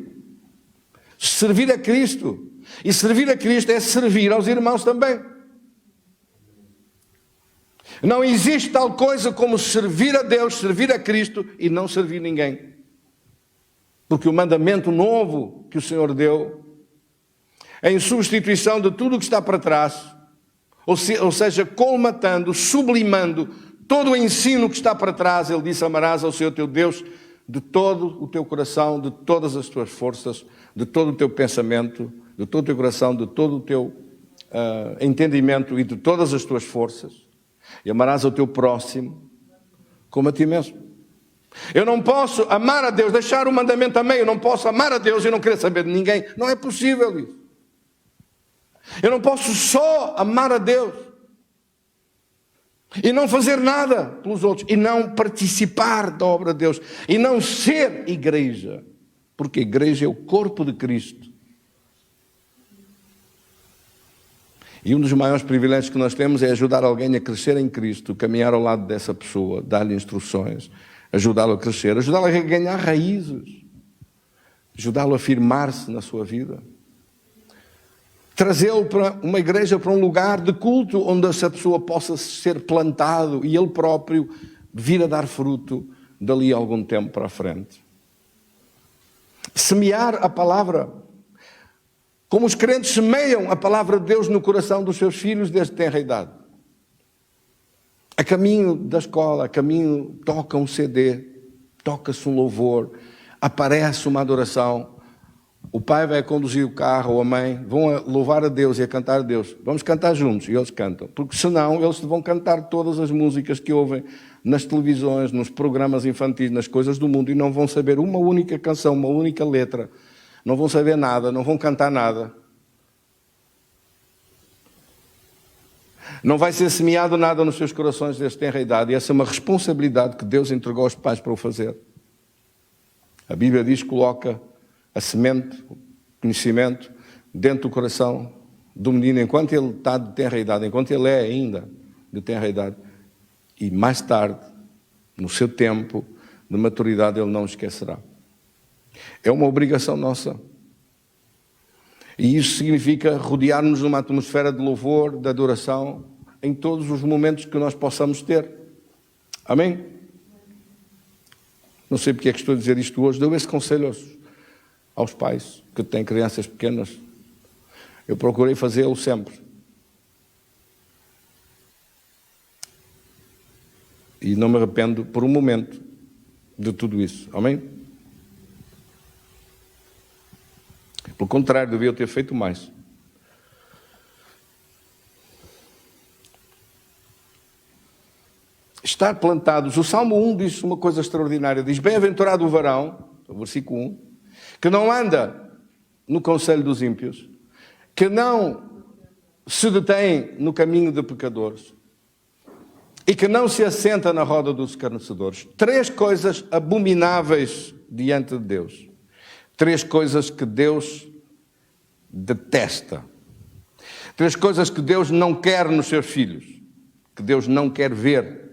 Servir a Cristo. E servir a Cristo é servir aos irmãos também. Não existe tal coisa como servir a Deus, servir a Cristo e não servir ninguém. Porque o mandamento novo que o Senhor deu, em substituição de tudo o que está para trás, ou seja, colmatando, sublimando todo o ensino que está para trás, Ele disse, amarás ao Senhor teu Deus de todo o teu coração, de todas as tuas forças, de todo o teu pensamento, de todo o teu coração, de todo o teu entendimento e de todas as tuas forças. E amarás ao teu próximo como a ti mesmo. Eu não posso amar a Deus, deixar o mandamento a meio, eu não posso amar a Deus e não querer saber de ninguém. Não é possível isso. Eu não posso só amar a Deus e não fazer nada pelos outros, e não participar da obra de Deus, e não ser igreja, porque a igreja é o corpo de Cristo. E um dos maiores privilégios que nós temos é ajudar alguém a crescer em Cristo, caminhar ao lado dessa pessoa, dar-lhe instruções, ajudá-lo a crescer, ajudá-lo a ganhar raízes, ajudá-lo a firmar-se na sua vida. Trazê-lo para uma igreja, para um lugar de culto, onde essa pessoa possa ser plantado e ele próprio vir a dar fruto dali a algum tempo para a frente. Semear a palavra, como os crentes semeiam a palavra de Deus no coração dos seus filhos desde tenra idade. A caminho da escola, a caminho toca um CD, toca-se um louvor, aparece uma adoração. O pai vai conduzir o carro, ou a mãe, vão louvar a Deus e a cantar a Deus. Vamos cantar juntos, e eles cantam. Porque senão eles vão cantar todas as músicas que ouvem nas televisões, nos programas infantis, nas coisas do mundo, e não vão saber uma única canção, uma única letra. Não vão saber nada, não vão cantar nada. Não vai ser semeado nada nos seus corações desde tenra idade, e essa é uma responsabilidade que Deus entregou aos pais para o fazer. A Bíblia diz que coloca a semente, o conhecimento, dentro do coração do menino, enquanto ele está de tenra idade, enquanto ele é ainda de tenra idade. E mais tarde, no seu tempo de maturidade, ele não esquecerá. É uma obrigação nossa. E isso significa rodear-nos de uma atmosfera de louvor, de adoração, em todos os momentos que nós possamos ter. Amém? Não sei porque é que estou a dizer isto hoje, dou esse conselho aos pais que têm crianças pequenas. Eu procurei fazê-lo sempre. E não me arrependo por um momento de tudo isso. Amém? Pelo contrário, devia ter feito mais. Estar plantados. O Salmo 1 diz uma coisa extraordinária. Diz, bem-aventurado o varão, o versículo 1, que não anda no conselho dos ímpios, que não se detém no caminho de pecadores e que não se assenta na roda dos escarnecedores. 3 coisas abomináveis diante de Deus. 3 coisas que Deus detesta. 3 coisas que Deus não quer nos seus filhos, que Deus não quer ver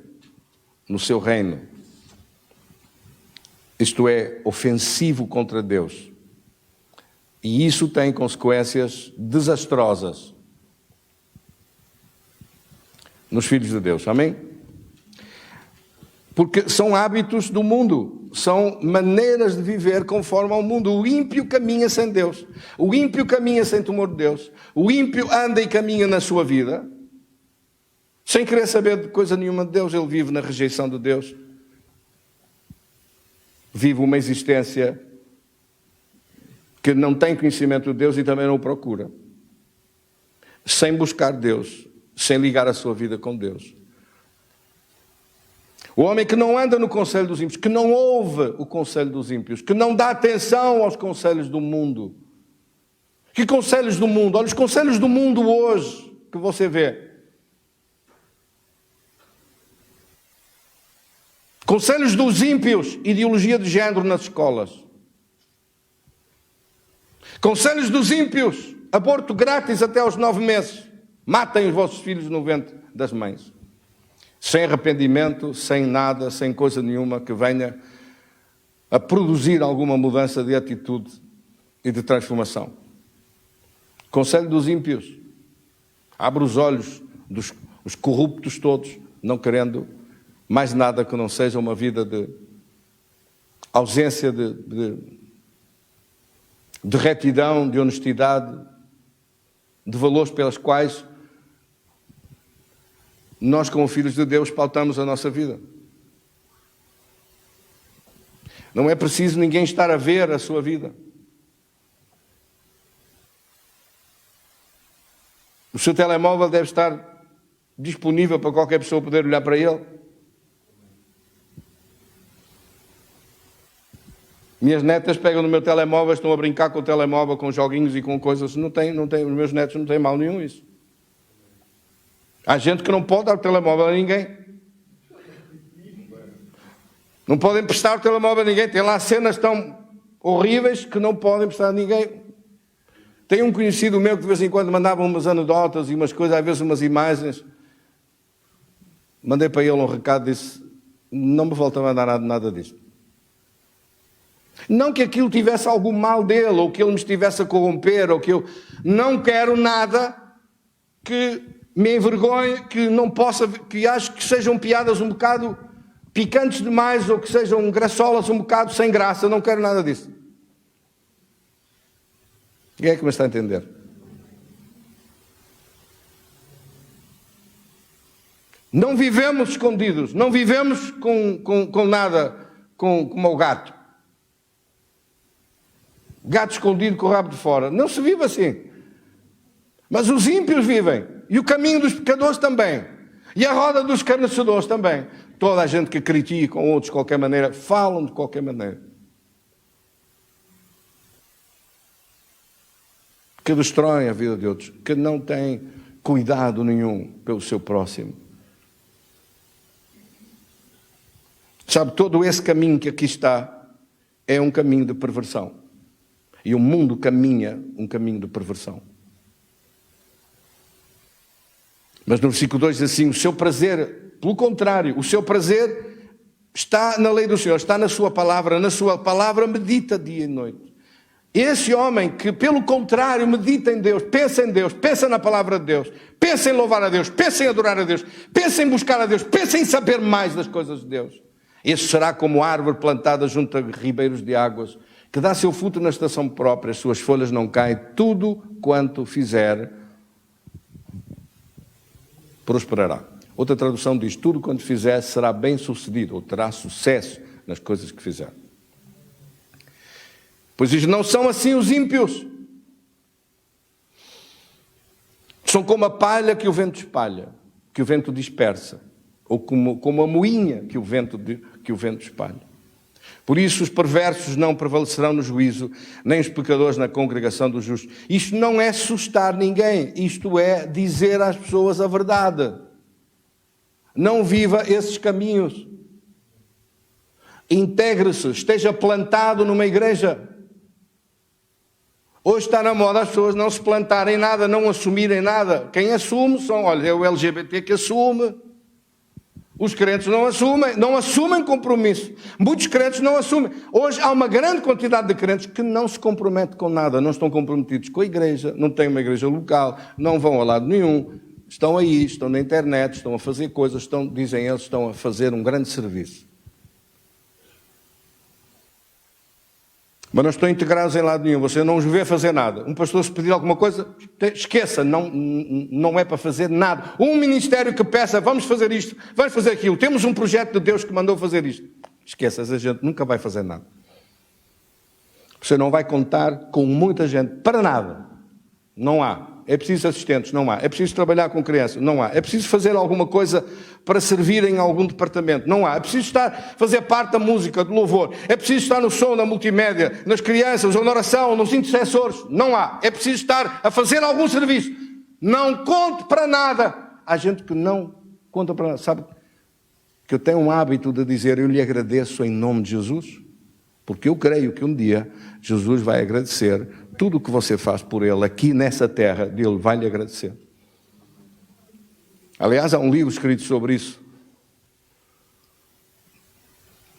no seu reino. Isto é ofensivo contra Deus. E isso tem consequências desastrosas nos filhos de Deus. Amém? Porque são hábitos do mundo, são maneiras de viver conforme ao mundo. O ímpio caminha sem Deus, o ímpio caminha sem temor de Deus, o ímpio anda e caminha na sua vida, sem querer saber de coisa nenhuma de Deus. Ele vive na rejeição de Deus, vive uma existência que não tem conhecimento de Deus e também não o procura, sem buscar Deus, sem ligar a sua vida com Deus. O homem que não anda no conselho dos ímpios, que não ouve o conselho dos ímpios, que não dá atenção aos conselhos do mundo. Que conselhos do mundo? Olha, os conselhos do mundo hoje que você vê. Conselhos dos ímpios, ideologia de género nas escolas. Conselhos dos ímpios, aborto grátis até aos 9 meses. Matem os vossos filhos no ventre das mães. Sem arrependimento, sem nada, sem coisa nenhuma que venha a produzir alguma mudança de atitude e de transformação. Conselho dos ímpios. Abre os olhos dos corruptos todos, não querendo mais nada que não seja uma vida de ausência de retidão, de honestidade, de valores pelos quais nós, como filhos de Deus, pautamos a nossa vida. Não é preciso ninguém estar a ver a sua vida. O seu telemóvel deve estar disponível para qualquer pessoa poder olhar para ele. Minhas netas pegam no meu telemóvel, estão a brincar com o telemóvel, com joguinhos e com coisas. Não tem, os meus netos não têm mal nenhum isso. Há gente que não pode dar o telemóvel a ninguém. Não podem emprestar o telemóvel a ninguém. Tem lá cenas tão horríveis que não podem emprestar a ninguém. Tem um conhecido meu que de vez em quando mandava umas anedotas e umas coisas, às vezes umas imagens. Mandei para ele um recado, disse: não me volta a mandar nada disto. Não que aquilo tivesse algum mal dele, ou que ele me estivesse a corromper, ou que eu não quero nada que me envergonhe, que não possa, que acho que sejam piadas um bocado picantes demais, ou que sejam graçolas um bocado sem graça. Não quero nada disso. Quem é que me está a entender? Não vivemos escondidos, não vivemos com nada, como o gato. Gato escondido com o rabo de fora. Não se vive assim. Mas os ímpios vivem. E o caminho dos pecadores também. E a roda dos escarnecedores também. Toda a gente que critica outros de qualquer maneira, falam de qualquer maneira. Que destroem a vida de outros. Que não têm cuidado nenhum pelo seu próximo. Sabe, todo esse caminho que aqui está é um caminho de perversão. E o mundo caminha um caminho de perversão. Mas no versículo 2 diz assim: o seu prazer, pelo contrário, o seu prazer está na lei do Senhor, está na sua palavra medita dia e noite. Esse homem que, pelo contrário, medita em Deus, pensa na palavra de Deus, pensa em louvar a Deus, pensa em adorar a Deus, pensa em buscar a Deus, pensa em saber mais das coisas de Deus. Esse será como árvore plantada junto a ribeiros de águas, que dá seu fruto na estação própria, as suas folhas não caem, tudo quanto fizer prosperará. Outra tradução diz: tudo quanto fizer será bem sucedido, ou terá sucesso nas coisas que fizer. Pois diz: não são assim os ímpios. São como a palha que o vento espalha, que o vento dispersa, ou como a moinha que o vento espalha. Por isso os perversos não prevalecerão no juízo, nem os pecadores na congregação dos justos. Isto não é assustar ninguém, isto é dizer às pessoas a verdade. Não viva esses caminhos. Integre-se, esteja plantado numa igreja. Hoje está na moda as pessoas não se plantarem nada, não assumirem nada. Quem assume é o LGBT que assume. Os crentes não assumem compromisso. Muitos crentes não assumem. Hoje há uma grande quantidade de crentes que não se comprometem com nada, não estão comprometidos com a igreja, não têm uma igreja local, não vão a lado nenhum, estão aí, estão na internet, estão a fazer coisas, dizem eles, estão a fazer um grande serviço. Mas não estão integrados em lado nenhum, você não os vê fazer nada. Um pastor, se pedir alguma coisa, esqueça, não é para fazer nada. Um ministério que peça, vamos fazer isto, vamos fazer aquilo, temos um projeto de Deus que mandou fazer isto. Esqueça, essa gente nunca vai fazer nada. Você não vai contar com muita gente para nada. Não há. É preciso assistentes? Não há. É preciso trabalhar com crianças? Não há. É preciso fazer alguma coisa para servir em algum departamento? Não há. É preciso fazer parte da música, do louvor. É preciso estar no som, na multimédia, nas crianças, ou na oração, nos intercessores? Não há. É preciso estar a fazer algum serviço. Não conte para nada. Há gente que não conta para nada. Sabe que eu tenho um hábito de dizer, eu lhe agradeço em nome de Jesus, porque eu creio que um dia Jesus vai agradecer tudo o que você faz por Ele aqui nessa terra, Ele vai lhe agradecer. Aliás, há um livro escrito sobre isso,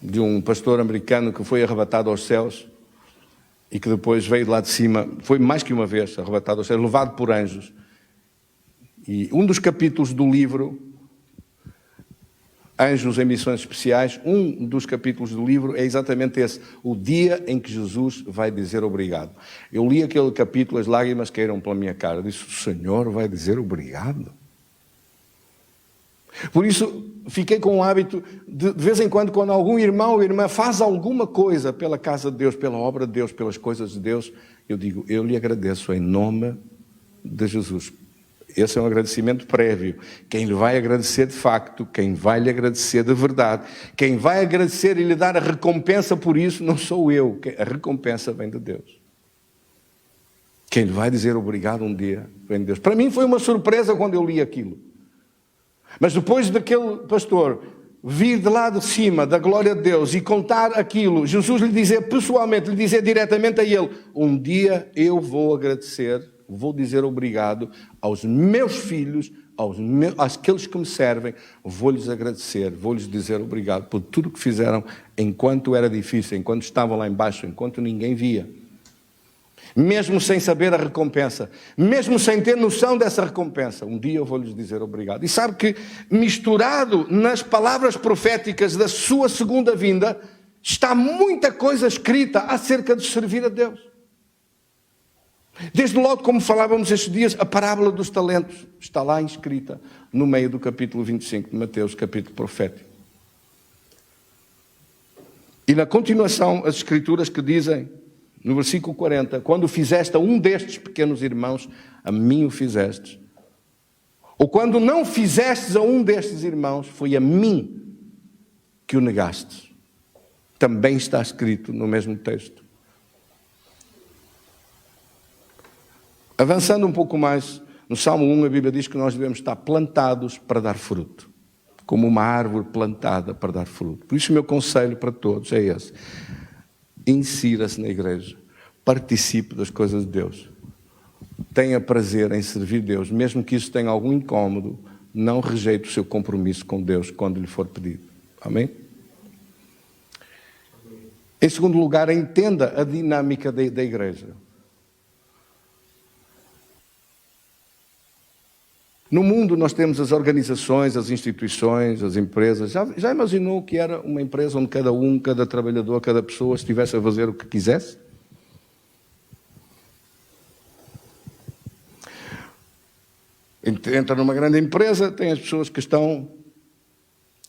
de um pastor americano que foi arrebatado aos céus e que depois veio lá de cima, foi mais que uma vez arrebatado aos céus, levado por anjos. E um dos capítulos do livro, Anjos em Missões Especiais, um dos capítulos do livro é exatamente esse, o dia em que Jesus vai dizer obrigado. Eu li aquele capítulo, as lágrimas caíram pela minha cara, eu disse, o Senhor vai dizer obrigado? Por isso, fiquei com o hábito, de vez em quando algum irmão ou irmã faz alguma coisa pela casa de Deus, pela obra de Deus, pelas coisas de Deus, eu digo, eu lhe agradeço em nome de Jesus. Esse é um agradecimento prévio. Quem lhe vai agradecer de facto, quem vai lhe agradecer de verdade, quem vai agradecer e lhe dar a recompensa por isso, não sou eu. A recompensa vem de Deus. Quem lhe vai dizer obrigado um dia, vem de Deus. Para mim foi uma surpresa quando eu li aquilo. Mas depois daquele pastor vir de lá de cima, da glória de Deus, e contar aquilo, Jesus lhe dizer pessoalmente, lhe dizer diretamente a ele, um dia eu vou agradecer, vou dizer obrigado aos meus filhos, àqueles que me servem, vou-lhes agradecer, vou-lhes dizer obrigado por tudo que fizeram enquanto era difícil, enquanto estavam lá embaixo, enquanto ninguém via. Mesmo sem saber a recompensa, mesmo sem ter noção dessa recompensa, um dia eu vou-lhes dizer obrigado. E sabe que misturado nas palavras proféticas da sua segunda vinda, está muita coisa escrita acerca de servir a Deus. Desde logo, como falávamos estes dias, a parábola dos talentos está lá inscrita no meio do capítulo 25 de Mateus, capítulo profético. E na continuação, as escrituras que dizem, no versículo 40, quando fizeste a um destes pequenos irmãos, a mim o fizestes. Ou quando não fizestes a um destes irmãos, foi a mim que o negaste. Também está escrito no mesmo texto. Avançando um pouco mais, no Salmo 1 a Bíblia diz que nós devemos estar plantados para dar fruto, como uma árvore plantada para dar fruto. Por isso o meu conselho para todos é esse: insira-se na igreja, participe das coisas de Deus, tenha prazer em servir Deus, mesmo que isso tenha algum incómodo, não rejeite o seu compromisso com Deus quando lhe for pedido. Amém? Em segundo lugar, entenda a dinâmica da igreja. No mundo nós temos as organizações, as instituições, as empresas. Já imaginou que era uma empresa onde cada trabalhador, cada pessoa estivesse a fazer o que quisesse? Entra numa grande empresa, tem as pessoas que estão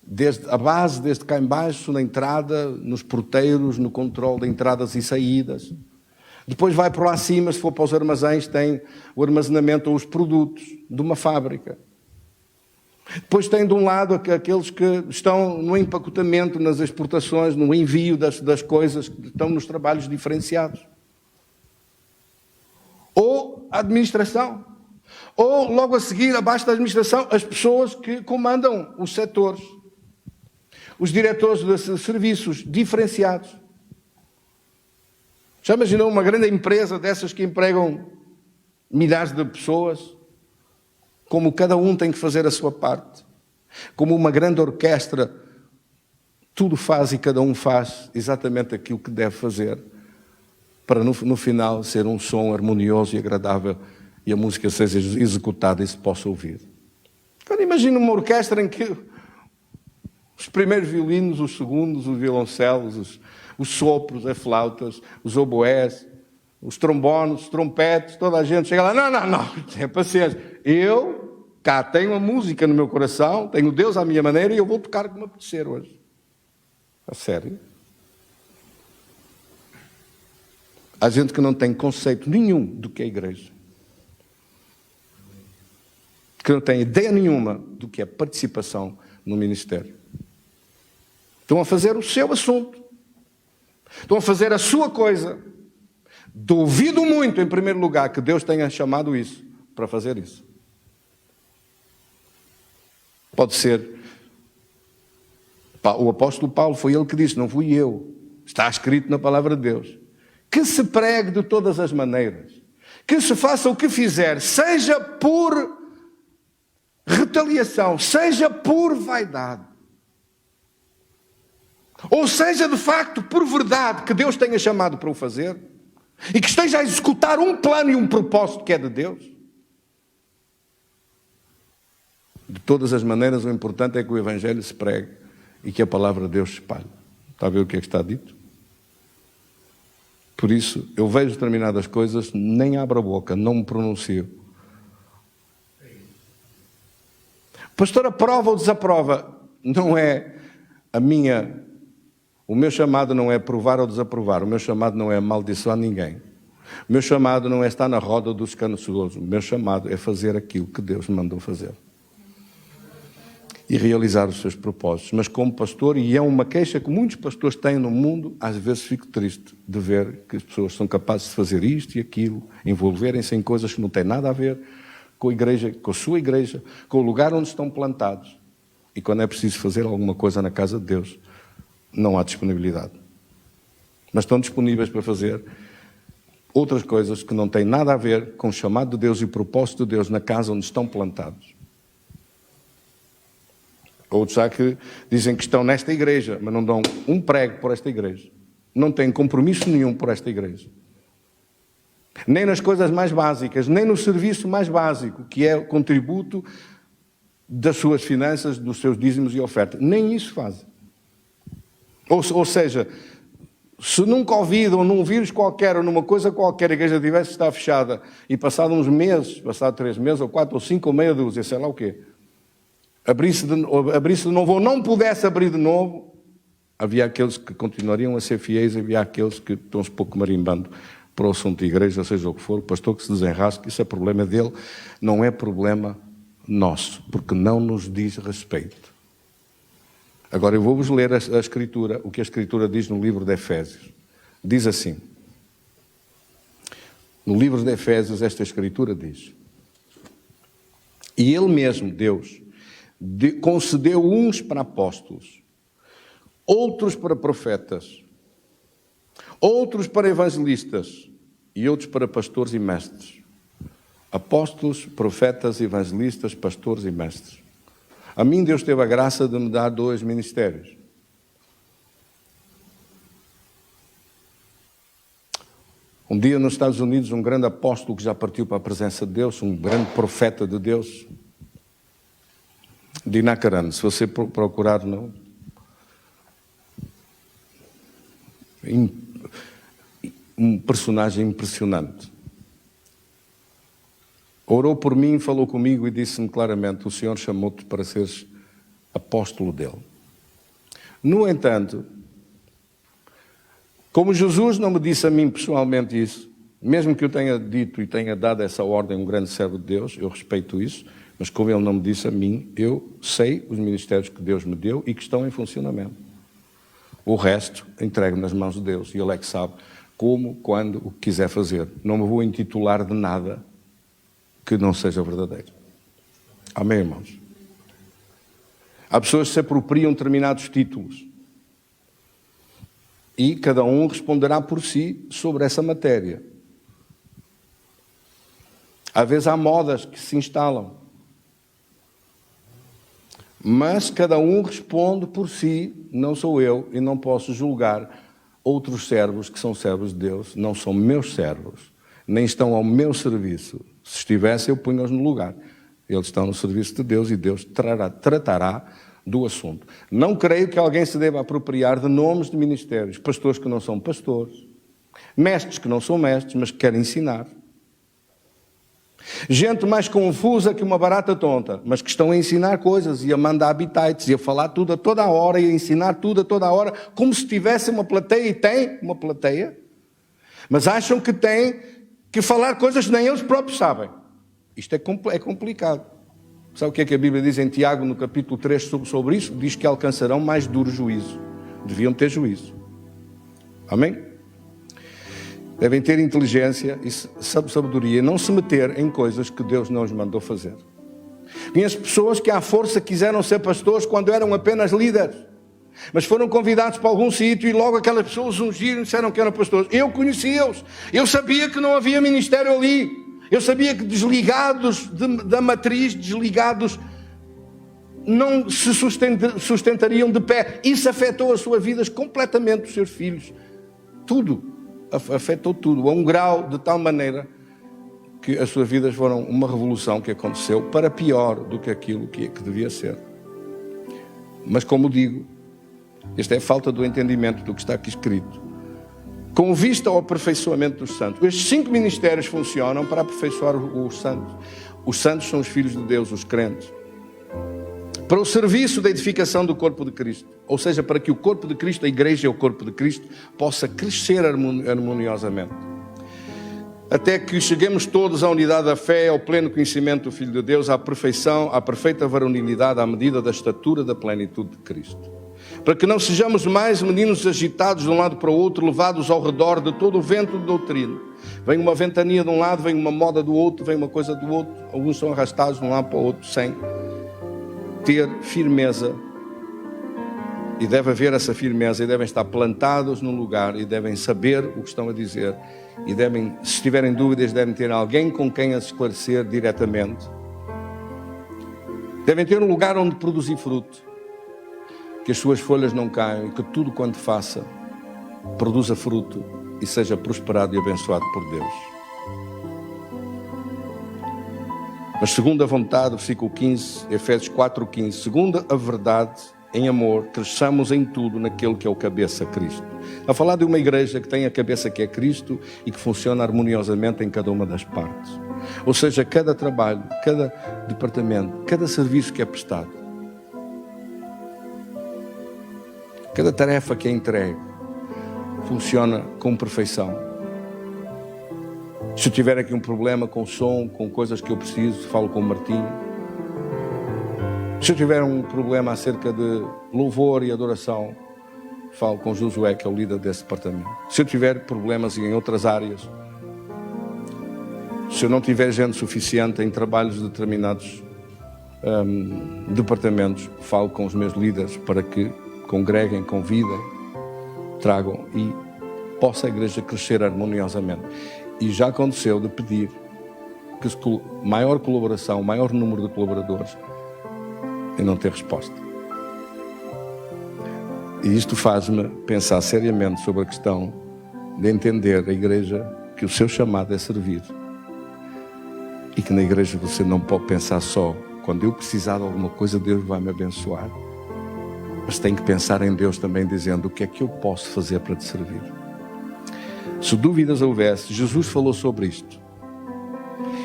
desde a base, desde cá em baixo, na entrada, nos porteiros, no controle de entradas e saídas. Depois vai por lá acima, se for para os armazéns, tem o armazenamento ou os produtos de uma fábrica. Depois tem de um lado aqueles que estão no empacotamento, nas exportações, no envio das coisas, que estão nos trabalhos diferenciados. Ou a administração. Ou logo a seguir, abaixo da administração, as pessoas que comandam os setores. Os diretores de serviços diferenciados. Já imaginou uma grande empresa dessas que empregam milhares de pessoas? Como cada um tem que fazer a sua parte? Como uma grande orquestra, tudo faz e cada um faz exatamente aquilo que deve fazer, para no final ser um som harmonioso e agradável e a música seja executada e se possa ouvir. Quando imagino uma orquestra em que os primeiros violinos, os segundos, os violoncelos, os sopros, as flautas, os oboés, os trombones, os trompetes, toda a gente chega lá, não, tenha paciência. Eu cá tenho a música no meu coração, tenho Deus à minha maneira e eu vou tocar como apetecer hoje. A sério? Há gente que não tem conceito nenhum do que é igreja. Que não tem ideia nenhuma do que é participação no ministério. Estão a fazer o seu assunto. Estão a fazer a sua coisa. Duvido muito, em primeiro lugar, que Deus tenha chamado isso para fazer isso. Pode ser. O apóstolo Paulo foi ele que disse, não fui eu. Está escrito na palavra de Deus. Que se pregue de todas as maneiras. Que se faça o que fizer, seja por retaliação, seja por vaidade. Ou seja, de facto, por verdade, que Deus tenha chamado para o fazer e que esteja a executar um plano e um propósito que é de Deus. De todas as maneiras, o importante é que o Evangelho se pregue e que a palavra de Deus se espalhe. Está a ver o que é que está dito? Por isso, eu vejo determinadas coisas, nem abro a boca, não me pronuncio. Pastor, aprova ou desaprova? Não é o meu chamado não é provar ou desaprovar. O meu chamado não é amaldiçoar ninguém. O meu chamado não é estar na roda dos escarnecedores. O meu chamado é fazer aquilo que Deus me mandou fazer. E realizar os seus propósitos. Mas como pastor, e é uma queixa que muitos pastores têm no mundo, às vezes fico triste de ver que as pessoas são capazes de fazer isto e aquilo, envolverem-se em coisas que não têm nada a ver com a igreja, com a sua igreja, com o lugar onde estão plantados. E quando é preciso fazer alguma coisa na casa de Deus, não há disponibilidade. Mas estão disponíveis para fazer outras coisas que não têm nada a ver com o chamado de Deus e o propósito de Deus na casa onde estão plantados. Outros há que dizem que estão nesta igreja, mas não dão um prego por esta igreja. Não têm compromisso nenhum por esta igreja. Nem nas coisas mais básicas, nem no serviço mais básico, que é o contributo das suas finanças, dos seus dízimos e ofertas. Nem isso fazem. Ou seja, se num Covid ou num vírus qualquer ou numa coisa qualquer a igreja tivesse estado fechada e passado uns meses, passado 3 meses ou 4 ou 5 ou meia dúzia, sei lá o quê, abrisse de novo ou não pudesse abrir de novo, havia aqueles que continuariam a ser fiéis, havia aqueles que estão-se pouco marimbando para o assunto de igreja, seja o que for, o pastor que se desenrasque, isso é problema dele, não é problema nosso, porque não nos diz respeito. Agora eu vou-vos ler a Escritura, o que a Escritura diz no livro de Efésios. Diz assim, no livro de Efésios esta Escritura diz, e Ele mesmo, Deus, concedeu uns para apóstolos, outros para profetas, outros para evangelistas e outros para pastores e mestres. Apóstolos, profetas, evangelistas, pastores e mestres. A mim Deus teve a graça de me dar 2 ministérios. Um dia nos Estados Unidos, um grande apóstolo que já partiu para a presença de Deus, um grande profeta de Deus, Dinacaran, se você procurar, não, um personagem impressionante. Orou por mim, falou comigo e disse-me claramente, o Senhor chamou-te para seres apóstolo dele. No entanto, como Jesus não me disse a mim pessoalmente isso, mesmo que eu tenha dito e tenha dado essa ordem a um grande servo de Deus, eu respeito isso, mas como ele não me disse a mim, eu sei os ministérios que Deus me deu e que estão em funcionamento. O resto entrego nas mãos de Deus e Ele é que sabe como, quando, o que quiser fazer. Não me vou intitular de nada que não seja verdadeiro. Amém, irmãos? Há pessoas que se apropriam de determinados títulos e cada um responderá por si sobre essa matéria. Às vezes há modas que se instalam, mas cada um responde por si, não sou eu, e não posso julgar outros servos que são servos de Deus, não são meus servos, nem estão ao meu serviço. Se estivessem, eu punho-os no lugar. Eles estão no serviço de Deus e Deus tratará do assunto. Não creio que alguém se deva apropriar de nomes de ministérios, pastores que não são pastores, mestres que não são mestres, mas que querem ensinar. Gente mais confusa que uma barata tonta, mas que estão a ensinar coisas e a mandar habitats e a falar tudo a toda a hora e a ensinar tudo a toda a hora, como se tivesse uma plateia, e tem uma plateia, mas acham que têm que falar coisas que nem eles próprios sabem. Isto é complicado. Sabe o que é que a Bíblia diz em Tiago, no capítulo 3, sobre isso? Diz que alcançarão mais duro juízo. Deviam ter juízo. Amém? Devem ter inteligência e sabedoria, não se meter em coisas que Deus não os mandou fazer. Conheço pessoas que à força quiseram ser pastores quando eram apenas líderes, mas foram convidados para algum sítio e logo aquelas pessoas ungiram e disseram que eram pastores. Eu conhecia-os, eu sabia que não havia ministério ali, eu sabia que desligados da matriz, desligados, não se sustentariam de pé. Isso afetou as suas vidas completamente, os seus filhos, tudo. Afetou tudo, a um grau de tal maneira que as suas vidas foram uma revolução que aconteceu para pior do que aquilo que devia ser. Mas como digo, esta é a falta do entendimento do que está aqui escrito. Com vista ao aperfeiçoamento dos santos, estes 5 ministérios funcionam para aperfeiçoar os santos. Os santos são os filhos de Deus, os crentes. Para o serviço da edificação do corpo de Cristo, ou seja, para que o corpo de Cristo, a igreja e o corpo de Cristo, possa crescer harmoniosamente. Até que cheguemos todos à unidade da fé, ao pleno conhecimento do Filho de Deus, à perfeição, à perfeita varonilidade, à medida da estatura da plenitude de Cristo. Para que não sejamos mais meninos agitados de um lado para o outro, levados ao redor de todo o vento de doutrina. Vem uma ventania de um lado, vem uma moda do outro, vem uma coisa do outro. Alguns são arrastados de um lado para o outro sem ter firmeza, e deve haver essa firmeza, e devem estar plantados num lugar, e devem saber o que estão a dizer, e devem, se tiverem dúvidas, devem ter alguém com quem as esclarecer diretamente. Devem ter um lugar onde produzir fruto, que as suas folhas não caiam, e que tudo quanto faça produza fruto e seja prosperado e abençoado por Deus. Mas segundo a vontade, versículo 15, Efésios 4:15, segundo a verdade, em amor, cresçamos em tudo naquele que é o cabeça, Cristo. A falar de uma igreja que tem a cabeça que é Cristo e que funciona harmoniosamente em cada uma das partes. Ou seja, cada trabalho, cada departamento, cada serviço que é prestado, cada tarefa que é entregue, funciona com perfeição. Se eu tiver aqui um problema com som, com coisas que eu preciso, falo com o Martinho. Se eu tiver um problema acerca de louvor e adoração, falo com Josué, que é o líder desse departamento. Se eu tiver problemas em outras áreas, se eu não tiver gente suficiente em trabalhos de determinados departamentos, falo com os meus líderes para que congreguem, convidem, tragam e possa a igreja crescer harmoniosamente. E já aconteceu de pedir que maior colaboração, maior número de colaboradores, e não ter resposta. E isto faz-me pensar seriamente sobre a questão de entender a igreja, que o seu chamado é servir. E que na igreja você não pode pensar só, quando eu precisar de alguma coisa, Deus vai me abençoar. Mas tem que pensar em Deus também, dizendo o que é que eu posso fazer para te servir. Se dúvidas houvesse, Jesus falou sobre isto.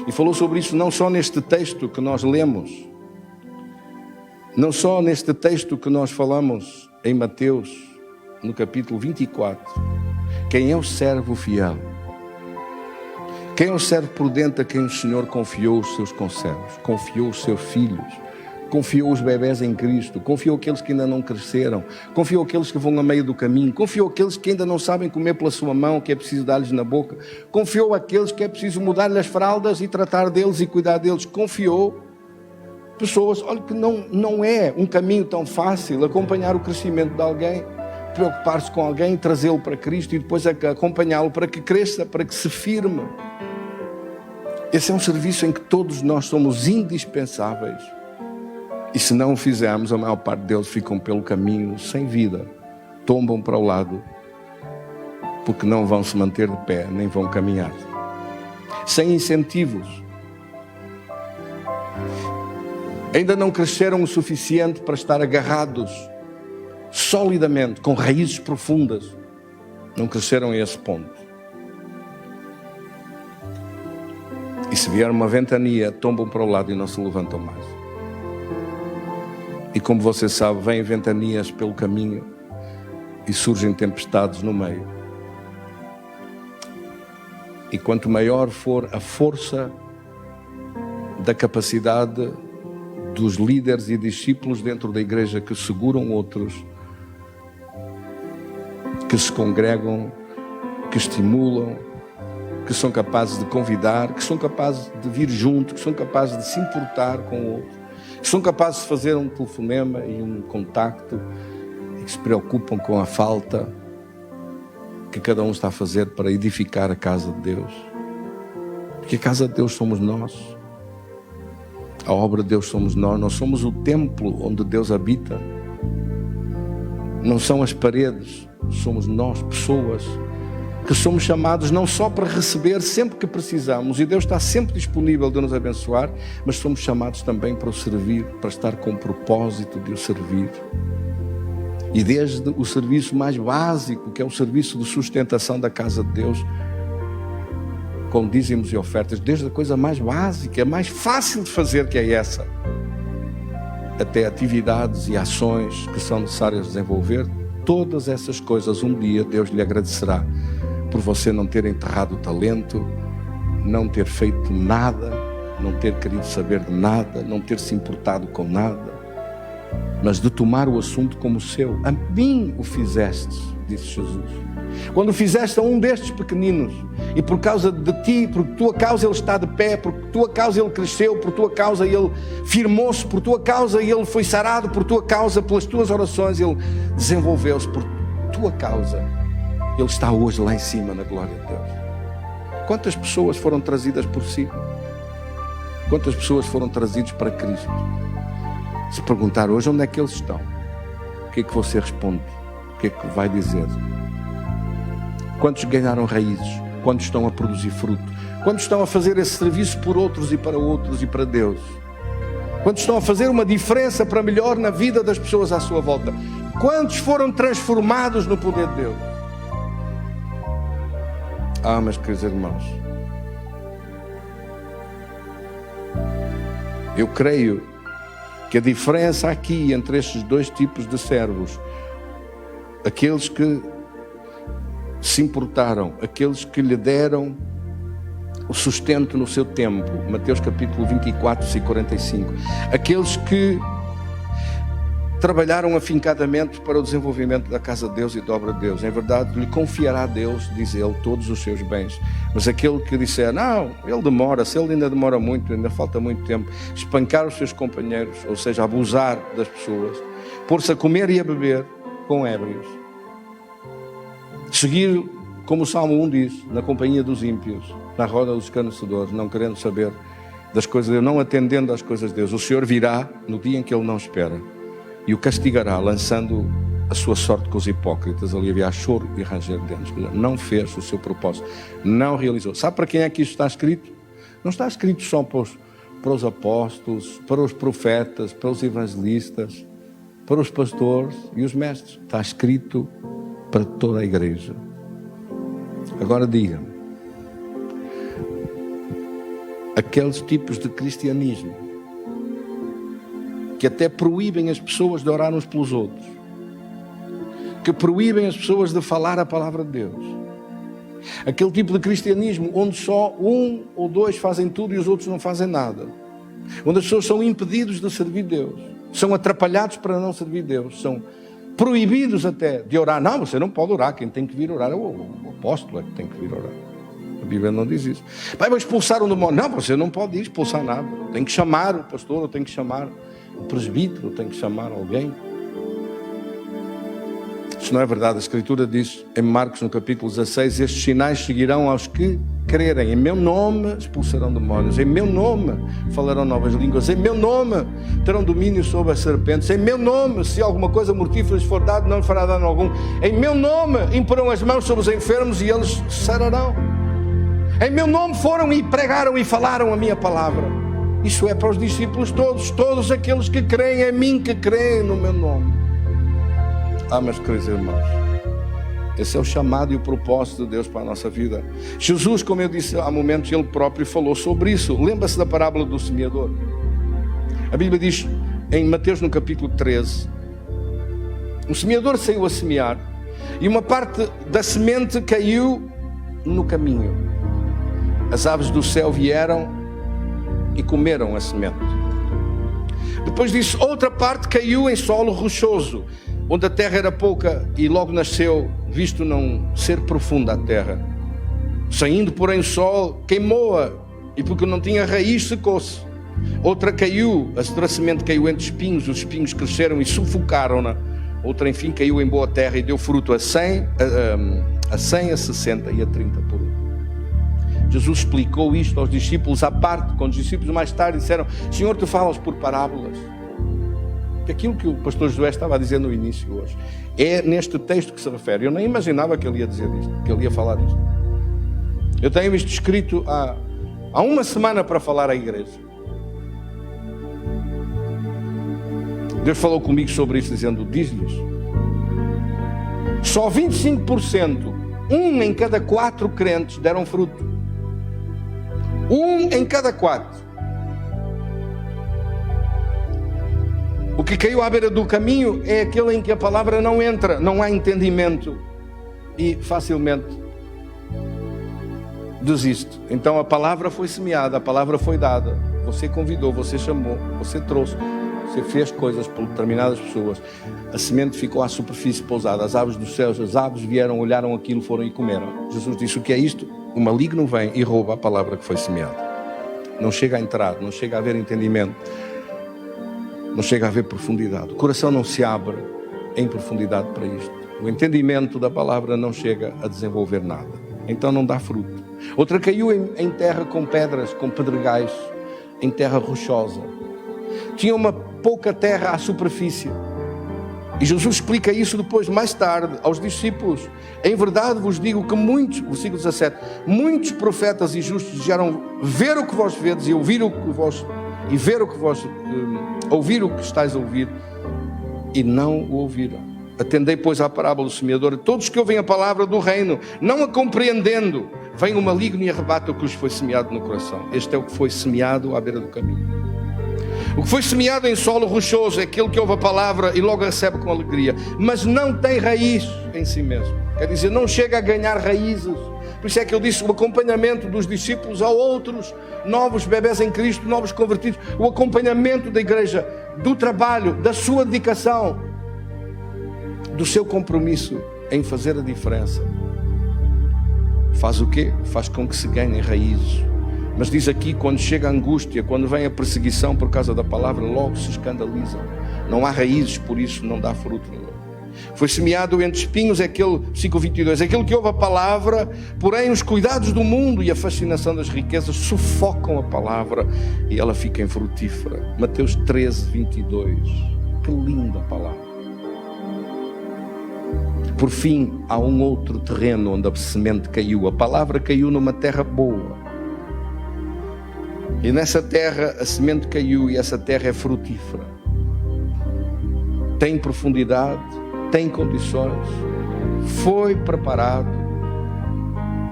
E falou sobre isso não só neste texto que nós lemos, não só neste texto que nós falamos em Mateus, no capítulo 24. Quem é o servo fiel? Quem é o servo prudente a quem o Senhor confiou os seus conservos, confiou os seus filhos, confiou os bebés em Cristo, confiou aqueles que ainda não cresceram, confiou aqueles que vão a meio do caminho, confiou aqueles que ainda não sabem comer pela sua mão, que é preciso dar-lhes na boca, confiou aqueles que é preciso mudar-lhes as fraldas e tratar deles e cuidar deles, confiou pessoas. Olha que não é um caminho tão fácil acompanhar o crescimento de alguém, preocupar-se com alguém, trazê-lo para Cristo e depois acompanhá-lo para que cresça, para que se firme. Esse é um serviço em que todos nós somos indispensáveis. E se não o fizermos, a maior parte deles ficam pelo caminho sem vida, tombam para o lado, porque não vão se manter de pé, nem vão caminhar. Sem incentivos. Ainda não cresceram o suficiente para estar agarrados solidamente, com raízes profundas. Não cresceram a esse ponto. E se vier uma ventania, tombam para o lado e não se levantam mais. E como você sabe, vêm ventanias pelo caminho e surgem tempestades no meio. E quanto maior for a força da capacidade dos líderes e discípulos dentro da igreja que seguram outros, que se congregam, que estimulam, que são capazes de convidar, que são capazes de vir junto, que são capazes de se importar com o outro, que são capazes de fazer um telefonema e um contacto, e que se preocupam com a falta que cada um está a fazer para edificar a casa de Deus. Porque a casa de Deus somos nós. A obra de Deus somos nós. Nós somos o templo onde Deus habita. Não são as paredes, somos nós, pessoas, que somos chamados não só para receber sempre que precisamos, e Deus está sempre disponível de nos abençoar, mas somos chamados também para o servir, para estar com o propósito de o servir. E desde o serviço mais básico, que é o serviço de sustentação da casa de Deus, com dízimos e ofertas, desde a coisa mais básica, mais fácil de fazer, que é essa, até atividades e ações que são necessárias desenvolver, todas essas coisas um dia Deus lhe agradecerá por você não ter enterrado o talento, não ter feito nada, não ter querido saber de nada, não ter se importado com nada, mas de tomar o assunto como seu. A mim o fizeste, disse Jesus. Quando fizeste a um destes pequeninos, e por causa de ti, por tua causa ele está de pé, por tua causa ele cresceu, por tua causa ele firmou-se, por tua causa ele foi sarado, por tua causa, pelas tuas orações ele desenvolveu-se, por tua causa ele está hoje lá em cima na glória de Deus. Quantas pessoas foram trazidas por si? Quantas pessoas foram trazidas para Cristo? Se perguntar hoje onde é que eles estão, o que é que você responde? O que é que vai dizer? Quantos ganharam raízes? Quantos estão a produzir fruto? Quantos estão a fazer esse serviço por outros e para Deus? Quantos estão a fazer uma diferença para melhor na vida das pessoas à sua volta? Quantos foram transformados no poder de Deus? Ah, meus queridos irmãos, eu creio que a diferença aqui entre estes dois tipos de servos, aqueles que se importaram, aqueles que lhe deram o sustento no seu tempo, Mateus capítulo 24, versículo 45, aqueles que trabalharam afincadamente para o desenvolvimento da casa de Deus e da obra de Deus. Em verdade, lhe confiará a Deus, diz ele, todos os seus bens. Mas aquele que disser, não, ele demora, se ele ainda demora muito, ainda falta muito tempo, espancar os seus companheiros, ou seja, abusar das pessoas, pôr-se a comer e a beber com ébrios, seguir, como o Salmo 1 diz, na companhia dos ímpios, na roda dos escarnecedores, não querendo saber das coisas de Deus, não atendendo às coisas de Deus. O Senhor virá no dia em que ele não espera e o castigará, lançando a sua sorte com os hipócritas. Ali havia choro e ranger de dentes. Não fez o seu propósito, não realizou. Sabe para quem é que isto está escrito? Não está escrito só para os apóstolos, para os profetas, para os evangelistas, para os pastores e os mestres. Está escrito para toda a igreja. Agora diga-me, aqueles tipos de cristianismo que até proíbem as pessoas de orar uns pelos outros, que proíbem as pessoas de falar a palavra de Deus, aquele tipo de cristianismo onde só um ou dois fazem tudo e os outros não fazem nada, onde as pessoas são impedidos de servir Deus, são atrapalhados para não servir Deus, são proibidos até de orar. Não, você não pode orar, quem tem que vir orar é o apóstolo, é que tem que vir orar. A Bíblia não diz isso. Vai expulsar um demônio. Não, você não pode ir expulsar nada. Tem que chamar o pastor, ou tem que chamar o presbítero, tem que chamar alguém. Isso não é verdade. A Escritura diz em Marcos no capítulo 16, estes sinais seguirão aos que crerem. Em meu nome expulsarão demónios, em meu nome falarão novas línguas, em meu nome terão domínio sobre as serpentes, em meu nome, se alguma coisa mortífera lhes for dado, não lhe fará dano algum, em meu nome imporão as mãos sobre os enfermos e eles sararão. Em meu nome foram e pregaram e falaram a minha palavra. Isso é para os discípulos todos, todos aqueles que creem em mim, que creem no meu nome. Meus queridos irmãos, esse é o chamado e o propósito de Deus para a nossa vida. Jesus, como eu disse há momentos, Ele próprio falou sobre isso. Lembra-se da parábola do semeador? A Bíblia diz em Mateus no capítulo 13, o semeador saiu a semear e uma parte da semente caiu no caminho. As aves do céu vieram e comeram a semente. Depois disso, outra parte caiu em solo rochoso, onde a terra era pouca e logo nasceu, visto não ser profunda a terra. Saindo, porém, o sol queimou-a e porque não tinha raiz, secou-se. Outra caiu, a semente caiu entre espinhos, os espinhos cresceram e sufocaram-na. Outra, enfim, caiu em boa terra e deu fruto a 100, a 60 e a 30 por um. Jesus explicou isto aos discípulos à parte, quando os discípulos mais tarde disseram: Senhor, tu falas por parábolas. Aquilo que o pastor Josué estava a dizer no início hoje é neste texto que se refere. Eu nem imaginava que ele ia dizer isto, que ele ia falar disto. Eu tenho isto escrito há uma semana para falar à igreja. Deus falou comigo sobre isso, dizendo: diz-lhes, só 25%, 1 em cada 4 crentes deram fruto. 1 em cada 4. O que caiu à beira do caminho é aquele em que a palavra não entra, não há entendimento e facilmente desiste. Então a palavra foi semeada, a palavra foi dada, você convidou, você chamou, você trouxe, você fez coisas por determinadas pessoas, a semente ficou à superfície pousada, as aves dos céus, as aves vieram, olharam aquilo, foram e comeram. Jesus disse: o que é isto? O maligno vem e rouba a palavra que foi semeada. Não chega a entrar, não chega a haver entendimento, não chega a haver profundidade. O coração não se abre em profundidade para isto. O entendimento da palavra não chega a desenvolver nada. Então não dá fruto. Outra caiu em terra com pedras, com pedregais, em terra rochosa. Tinha uma pouca terra à superfície. E Jesus explica isso depois, mais tarde, aos discípulos. Em verdade vos digo que muitos, versículo 17, muitos profetas e justos desejaram ver o que vós vedes e ouvir o que vós e ver o que vós ouvir o que estáis a ouvir, e não o ouviram. Atendei, pois, à parábola do semeador. Todos que ouvem a palavra do reino, não a compreendendo, vem o maligno e arrebata o que lhes foi semeado no coração. Este é o que foi semeado à beira do caminho. O que foi semeado em solo rochoso é aquele que ouve a palavra e logo a recebe com alegria, mas não tem raiz em si mesmo. Quer dizer, não chega a ganhar raízes. Por isso é que eu disse, o acompanhamento dos discípulos a outros novos bebés em Cristo, novos convertidos, o acompanhamento da igreja, do trabalho, da sua dedicação, do seu compromisso em fazer a diferença. Faz o quê? Faz com que se ganhem raízes. Mas diz aqui, quando chega a angústia, quando vem a perseguição por causa da palavra, logo se escandalizam. Não há raízes, por isso não dá fruto nenhum. Foi semeado entre espinhos, é aquele, versículo 22, aquele que ouve a palavra, porém os cuidados do mundo e a fascinação das riquezas sufocam a palavra e ela fica infrutífera. Mateus 13, 22. Que linda palavra. Por fim, há um outro terreno onde a semente caiu. A palavra caiu numa terra boa. E nessa terra a semente caiu e essa terra é frutífera. Tem profundidade, tem condições, foi preparado,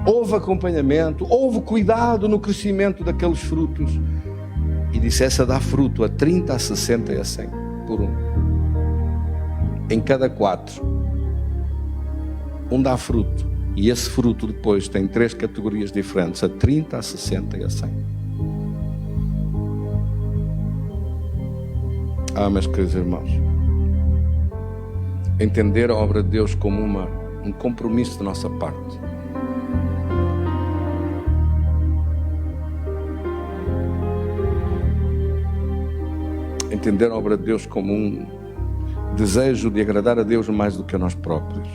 houve acompanhamento, houve cuidado no crescimento daqueles frutos. E disse, essa dá fruto a 30, a 60 e a 100 por um. Em cada 4, um dá fruto. E esse fruto depois tem 3 categorias diferentes, a 30, a 60 e a 100. Meus queridos irmãos, entender a obra de Deus como um compromisso da nossa parte. Entender a obra de Deus como um desejo de agradar a Deus mais do que a nós próprios.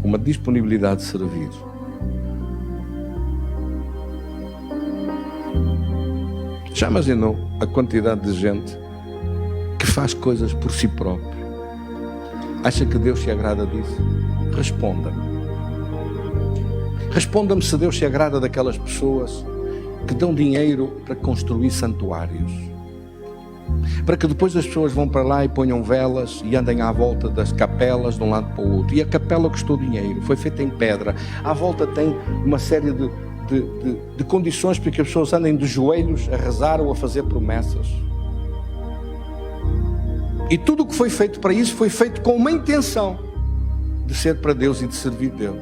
Uma disponibilidade de servir. Já imaginou a quantidade de gente que faz coisas por si próprio? Acha que Deus se agrada disso? Responda-me. Responda-me se Deus se agrada daquelas pessoas que dão dinheiro para construir santuários, para que depois as pessoas vão para lá e ponham velas e andem à volta das capelas de um lado para o outro. E a capela custou dinheiro, foi feita em pedra. À volta tem uma série de condições para que as pessoas andem de joelhos a rezar ou a fazer promessas. E tudo o que foi feito para isso foi feito com uma intenção de ser para Deus e de servir Deus.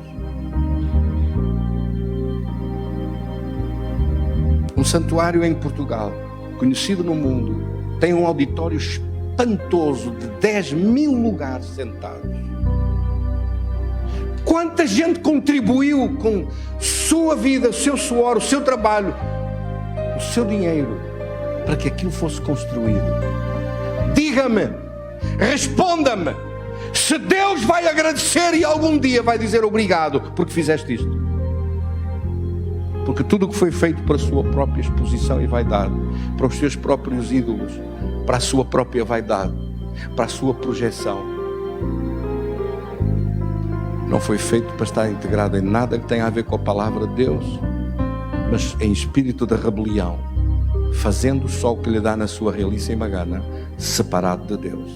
Um santuário em Portugal, conhecido no mundo, tem um auditório espantoso de 10.000 lugares sentados. Quanta gente contribuiu com sua vida, o seu suor, o seu trabalho, o seu dinheiro, para que aquilo fosse construído. Diga-me, responda-me, se Deus vai agradecer e algum dia vai dizer obrigado porque fizeste isto. Porque tudo o que foi feito para a sua própria exposição e vaidade, para os seus próprios ídolos, para a sua própria vaidade, para a sua projeção, não foi feito para estar integrado em nada que tenha a ver com a palavra de Deus, mas em espírito de rebelião, fazendo só o que lhe dá na sua realíssima gana, separado de Deus,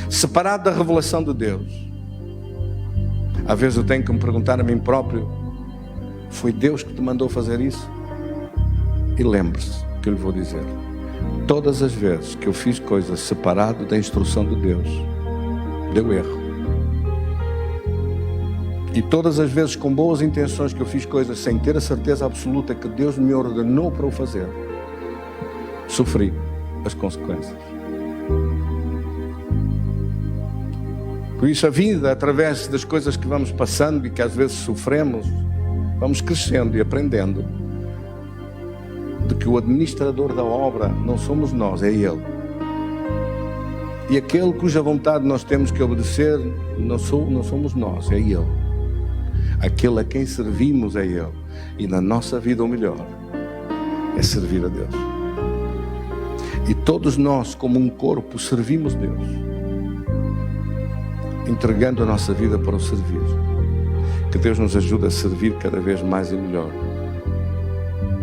separado da revelação de Deus. Às vezes eu tenho que me perguntar a mim próprio: foi Deus que te mandou fazer isso? E lembre-se que eu lhe vou dizer: todas as vezes que eu fiz coisas separado da instrução de Deus, deu erro. E todas as vezes com boas intenções que eu fiz coisas sem ter a certeza absoluta que Deus me ordenou para o fazer, sofri as consequências. Por isso a vida, através das coisas que vamos passando e que às vezes sofremos, vamos crescendo e aprendendo de que o administrador da obra não somos nós, é Ele. E aquele cuja vontade nós temos que obedecer não somos nós, é Ele. Aquele a quem servimos é Ele. E na nossa vida o melhor é servir a Deus. E todos nós, como um corpo, servimos Deus, entregando a nossa vida para o servir. Que Deus nos ajude a servir cada vez mais e melhor.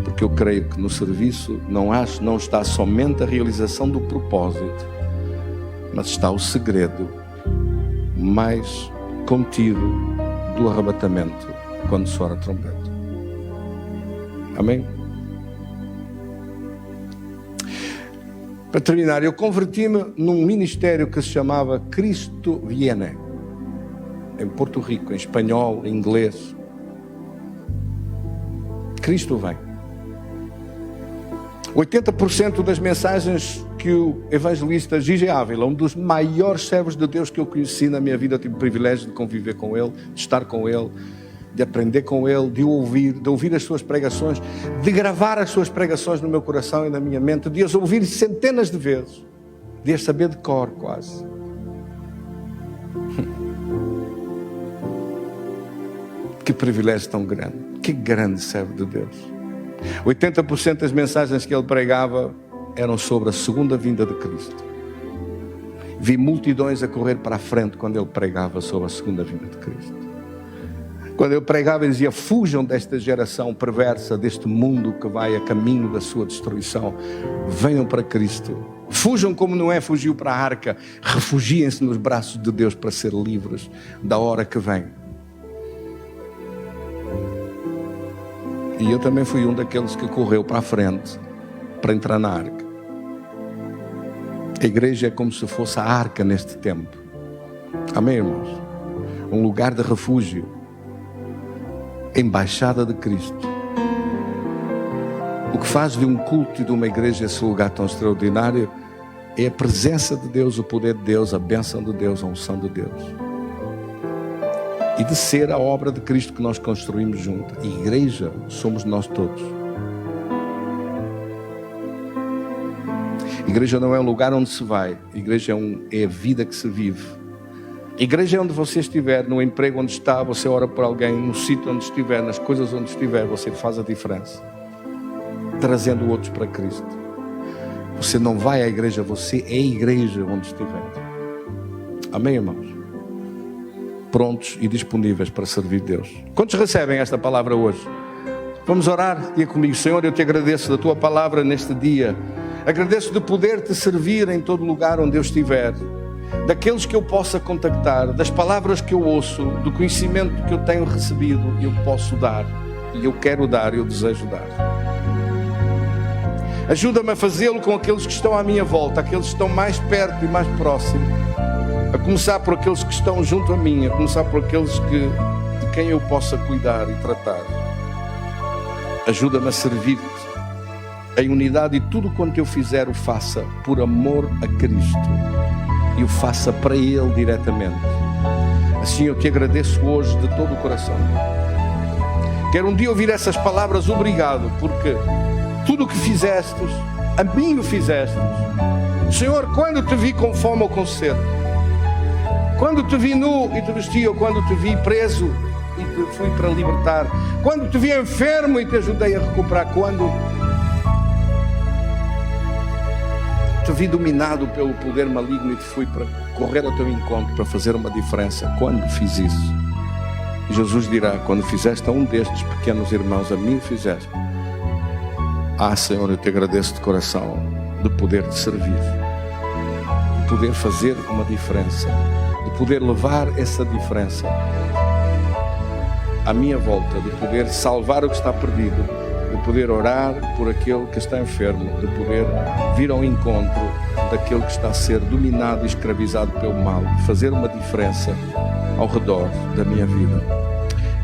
Porque eu creio que no serviço não está somente a realização do propósito, mas está o segredo mais contido do arrebatamento quando soar a trombeta. Amém? Para terminar, eu converti-me num ministério que se chamava Cristo Viene, em Porto Rico, em espanhol, em inglês. Cristo vem. 80% das mensagens que o evangelista Gigi Ávila, um dos maiores servos de Deus que eu conheci na minha vida, eu tive o privilégio de conviver com ele, de estar com ele, de aprender com ele, de ouvir as suas pregações, de gravar as suas pregações no meu coração e na minha mente, de as ouvir centenas de vezes, de as saber de cor quase. Que privilégio tão grande, que grande servo de Deus. 80% das mensagens que ele pregava eram sobre a segunda vinda de Cristo. Vi multidões a correr para a frente quando ele pregava sobre a segunda vinda de Cristo. Quando ele pregava, ele dizia: fujam desta geração perversa, deste mundo que vai a caminho da sua destruição. Venham para Cristo. Fujam como Noé fugiu para a arca. Refugiem-se nos braços de Deus para ser livres da hora que vem. E eu também fui um daqueles que correu para a frente para entrar na arca. A igreja é como se fosse a arca neste tempo. Amém, irmãos? Um lugar de refúgio. Embaixada de Cristo. O que faz de um culto e de uma igreja esse lugar tão extraordinário é a presença de Deus, o poder de Deus, a bênção de Deus, a unção de Deus. E de ser a obra de Cristo que nós construímos junto. A igreja somos nós todos. A igreja não é um lugar onde se vai. A igreja é a vida que se vive. A igreja é onde você estiver, no emprego onde está, você ora por alguém, no sítio onde estiver, nas coisas onde estiver, você faz a diferença. Trazendo outros para Cristo. Você não vai à igreja, você é a igreja onde estiver. Amém, irmãos? Prontos e disponíveis para servir Deus. Quantos recebem esta palavra hoje? Vamos orar, diga comigo. Senhor, eu te agradeço da tua palavra neste dia. Agradeço de poder te servir em todo lugar onde eu estiver, daqueles que eu possa contactar, das palavras que eu ouço, do conhecimento que eu tenho recebido, eu posso dar, e eu quero dar, eu desejo dar. Ajuda-me a fazê-lo com aqueles que estão à minha volta, aqueles que estão mais perto e mais próximos, a começar por aqueles que estão junto a mim, a começar por aqueles de quem eu possa cuidar e tratar. Ajuda-me a servir-te em unidade, e tudo quanto eu fizer o faça por amor a Cristo e o faça para Ele diretamente. Assim eu te agradeço hoje de todo o coração. Quero um dia ouvir essas palavras: obrigado, porque tudo o que fizestes, a mim o fizestes. Senhor, quando te vi com fome ou com sede, quando te vi nu e te vesti, ou quando te vi preso e te fui para libertar, quando te vi enfermo e te ajudei a recuperar, quando te vi dominado pelo poder maligno e te fui para correr ao teu encontro para fazer uma diferença, quando fiz isso? E Jesus dirá: quando fizeste a um destes pequenos irmãos, a mim o fizeste. Ah, Senhor, eu te agradeço de coração de poder te servir, de poder fazer uma diferença, de poder levar essa diferença à minha volta, de poder salvar o que está perdido, de poder orar por aquele que está enfermo, de poder vir ao encontro daquele que está a ser dominado e escravizado pelo mal, de fazer uma diferença ao redor da minha vida.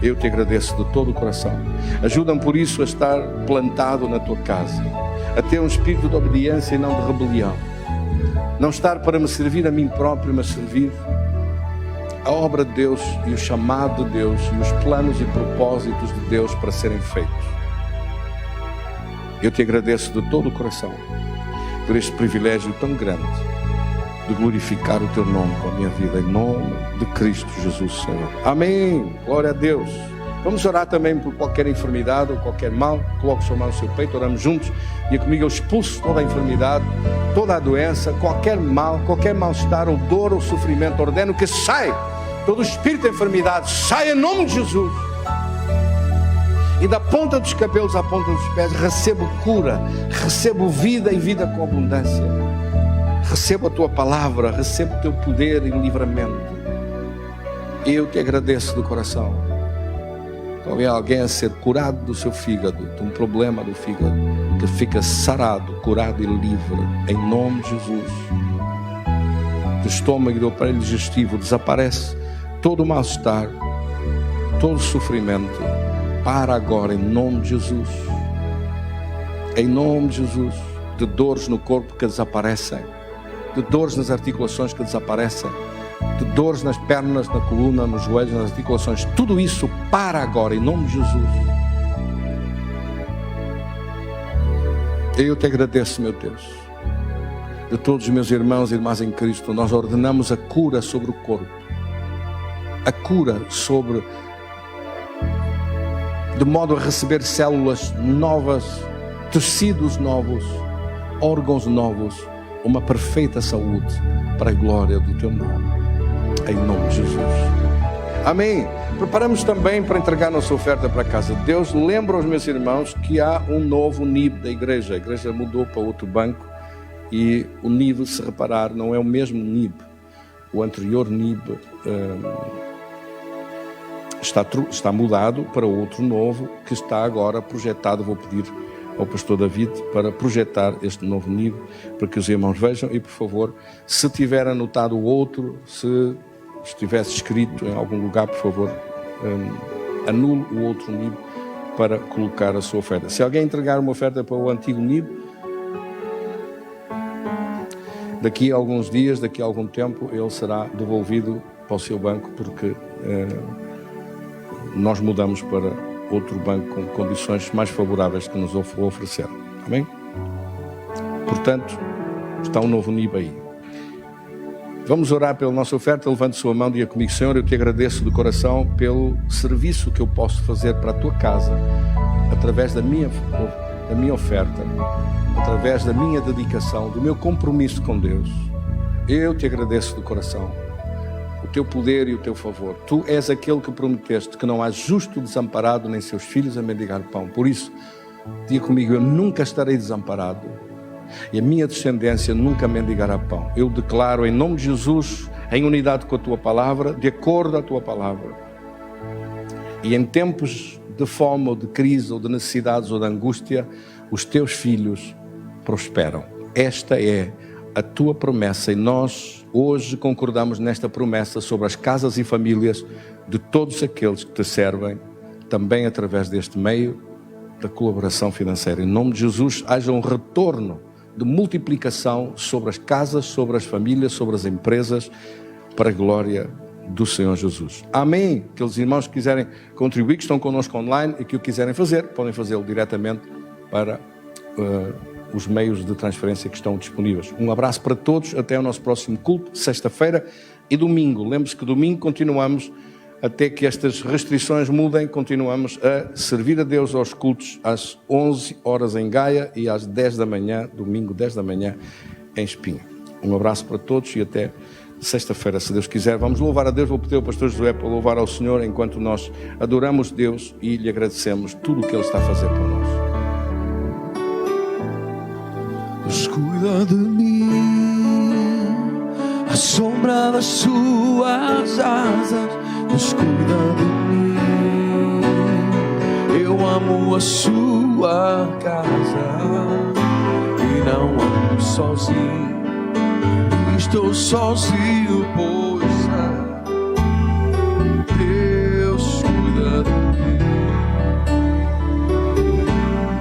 Eu te agradeço de todo o coração. Ajuda-me por isso a estar plantado na tua casa, a ter um espírito de obediência e não de rebelião. Não estar para me servir a mim próprio, mas servir a obra de Deus e o chamado de Deus e os planos e propósitos de Deus para serem feitos. Eu te agradeço de todo o coração por este privilégio tão grande de glorificar o teu nome com a minha vida, em nome de Cristo Jesus, Senhor. Amém. Glória a Deus. Vamos orar também por qualquer enfermidade ou qualquer mal. Coloque sua mão no seu peito, oramos juntos. E comigo eu expulso toda a enfermidade, toda a doença, qualquer mal, qualquer mal-estar ou dor ou sofrimento. Ordeno que saia todo o espírito de enfermidade, saia em nome de Jesus. E da ponta dos cabelos à ponta dos pés recebo cura, recebo vida e vida com abundância. Recebo a tua palavra, recebo o teu poder e livramento. Eu te agradeço do coração. Talvez alguém a ser curado do seu fígado, de um problema do fígado, que fica sarado, curado e livre, em nome de Jesus. Do estômago e do aparelho digestivo desaparece todo o mal-estar, todo o sofrimento. Para agora, em nome de Jesus. Em nome de Jesus. De dores no corpo que desaparecem, de dores nas articulações que desaparecem, de dores nas pernas, na coluna, nos joelhos, nas articulações. Tudo isso para agora, em nome de Jesus. Eu te agradeço, meu Deus. De todos os meus irmãos e irmãs em Cristo, nós ordenamos a cura sobre o corpo. A cura sobre, de modo a receber células novas, tecidos novos, órgãos novos, uma perfeita saúde para a glória do teu nome, em nome de Jesus. Amém. Preparamos também para entregar nossa oferta para a casa de Deus. Lembro aos meus irmãos que há um novo NIB da igreja. A igreja mudou para outro banco e o NIB, se reparar, não é o mesmo NIB. O anterior NIB está mudado para outro novo que está agora projetado. Vou pedir ao pastor David para projetar este novo NIB para que os irmãos vejam. E por favor, se tiver anotado o outro, se estivesse escrito em algum lugar, por favor, anule o outro NIB para colocar a sua oferta. Se alguém entregar uma oferta para o antigo NIB, daqui a alguns dias, daqui a algum tempo, ele será devolvido para o seu banco, porque nós mudamos para outro banco com condições mais favoráveis que nos ofereceram. Amém? Portanto, está um novo NIB aí. Vamos orar pela nossa oferta. Levante sua mão e diga comigo: Senhor, eu te agradeço de coração pelo serviço que eu posso fazer para a tua casa, através da minha oferta, através da minha dedicação, do meu compromisso com Deus. Eu te agradeço de coração. o teu poder e o teu favor. Tu és aquele que prometeste que não há justo desamparado, nem seus filhos a mendigar pão. Por isso, diga comigo, eu nunca estarei desamparado e a minha descendência nunca mendigará pão. Eu declaro em nome de Jesus, em unidade com a tua palavra, de acordo com a tua palavra. E em tempos de fome ou de crise ou de necessidades ou de angústia, os teus filhos prosperam. Esta é a tua promessa e nós hoje concordamos nesta promessa sobre as casas e famílias de todos aqueles que te servem, também através deste meio da colaboração financeira. Em nome de Jesus, haja um retorno de multiplicação sobre as casas, sobre as famílias, sobre as empresas, para a glória do Senhor Jesus. Amém. Aqueles irmãos que quiserem contribuir, que estão connosco online e que o quiserem fazer, podem fazê-lo diretamente para os meios de transferência que estão disponíveis. Um abraço para todos, até o nosso próximo culto, sexta-feira e domingo. Lembre-se que domingo continuamos, até que estas restrições mudem, continuamos a servir a Deus aos cultos às 11 horas em Gaia e às 10 da manhã, domingo 10 da manhã, em Espinho. Um abraço para todos e até sexta-feira, se Deus quiser. Vamos louvar a Deus. Vou pedir ao pastor Josué para louvar ao Senhor enquanto nós adoramos Deus e lhe agradecemos tudo o que Ele está a fazer por nós. Deus cuida de mim, à sombra das suas asas. Deus cuida de mim, eu amo a sua casa e não ando sozinho, estou sozinho, pois Deus cuida de mim,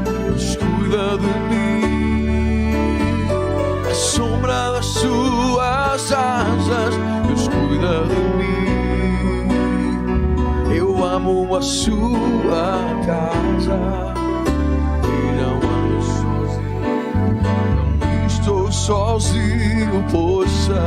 Deus cuida de mim. Sombra das suas asas, Deus cuida de mim. Eu amo a sua casa e não ando sozinho, não estou sozinho, poxa.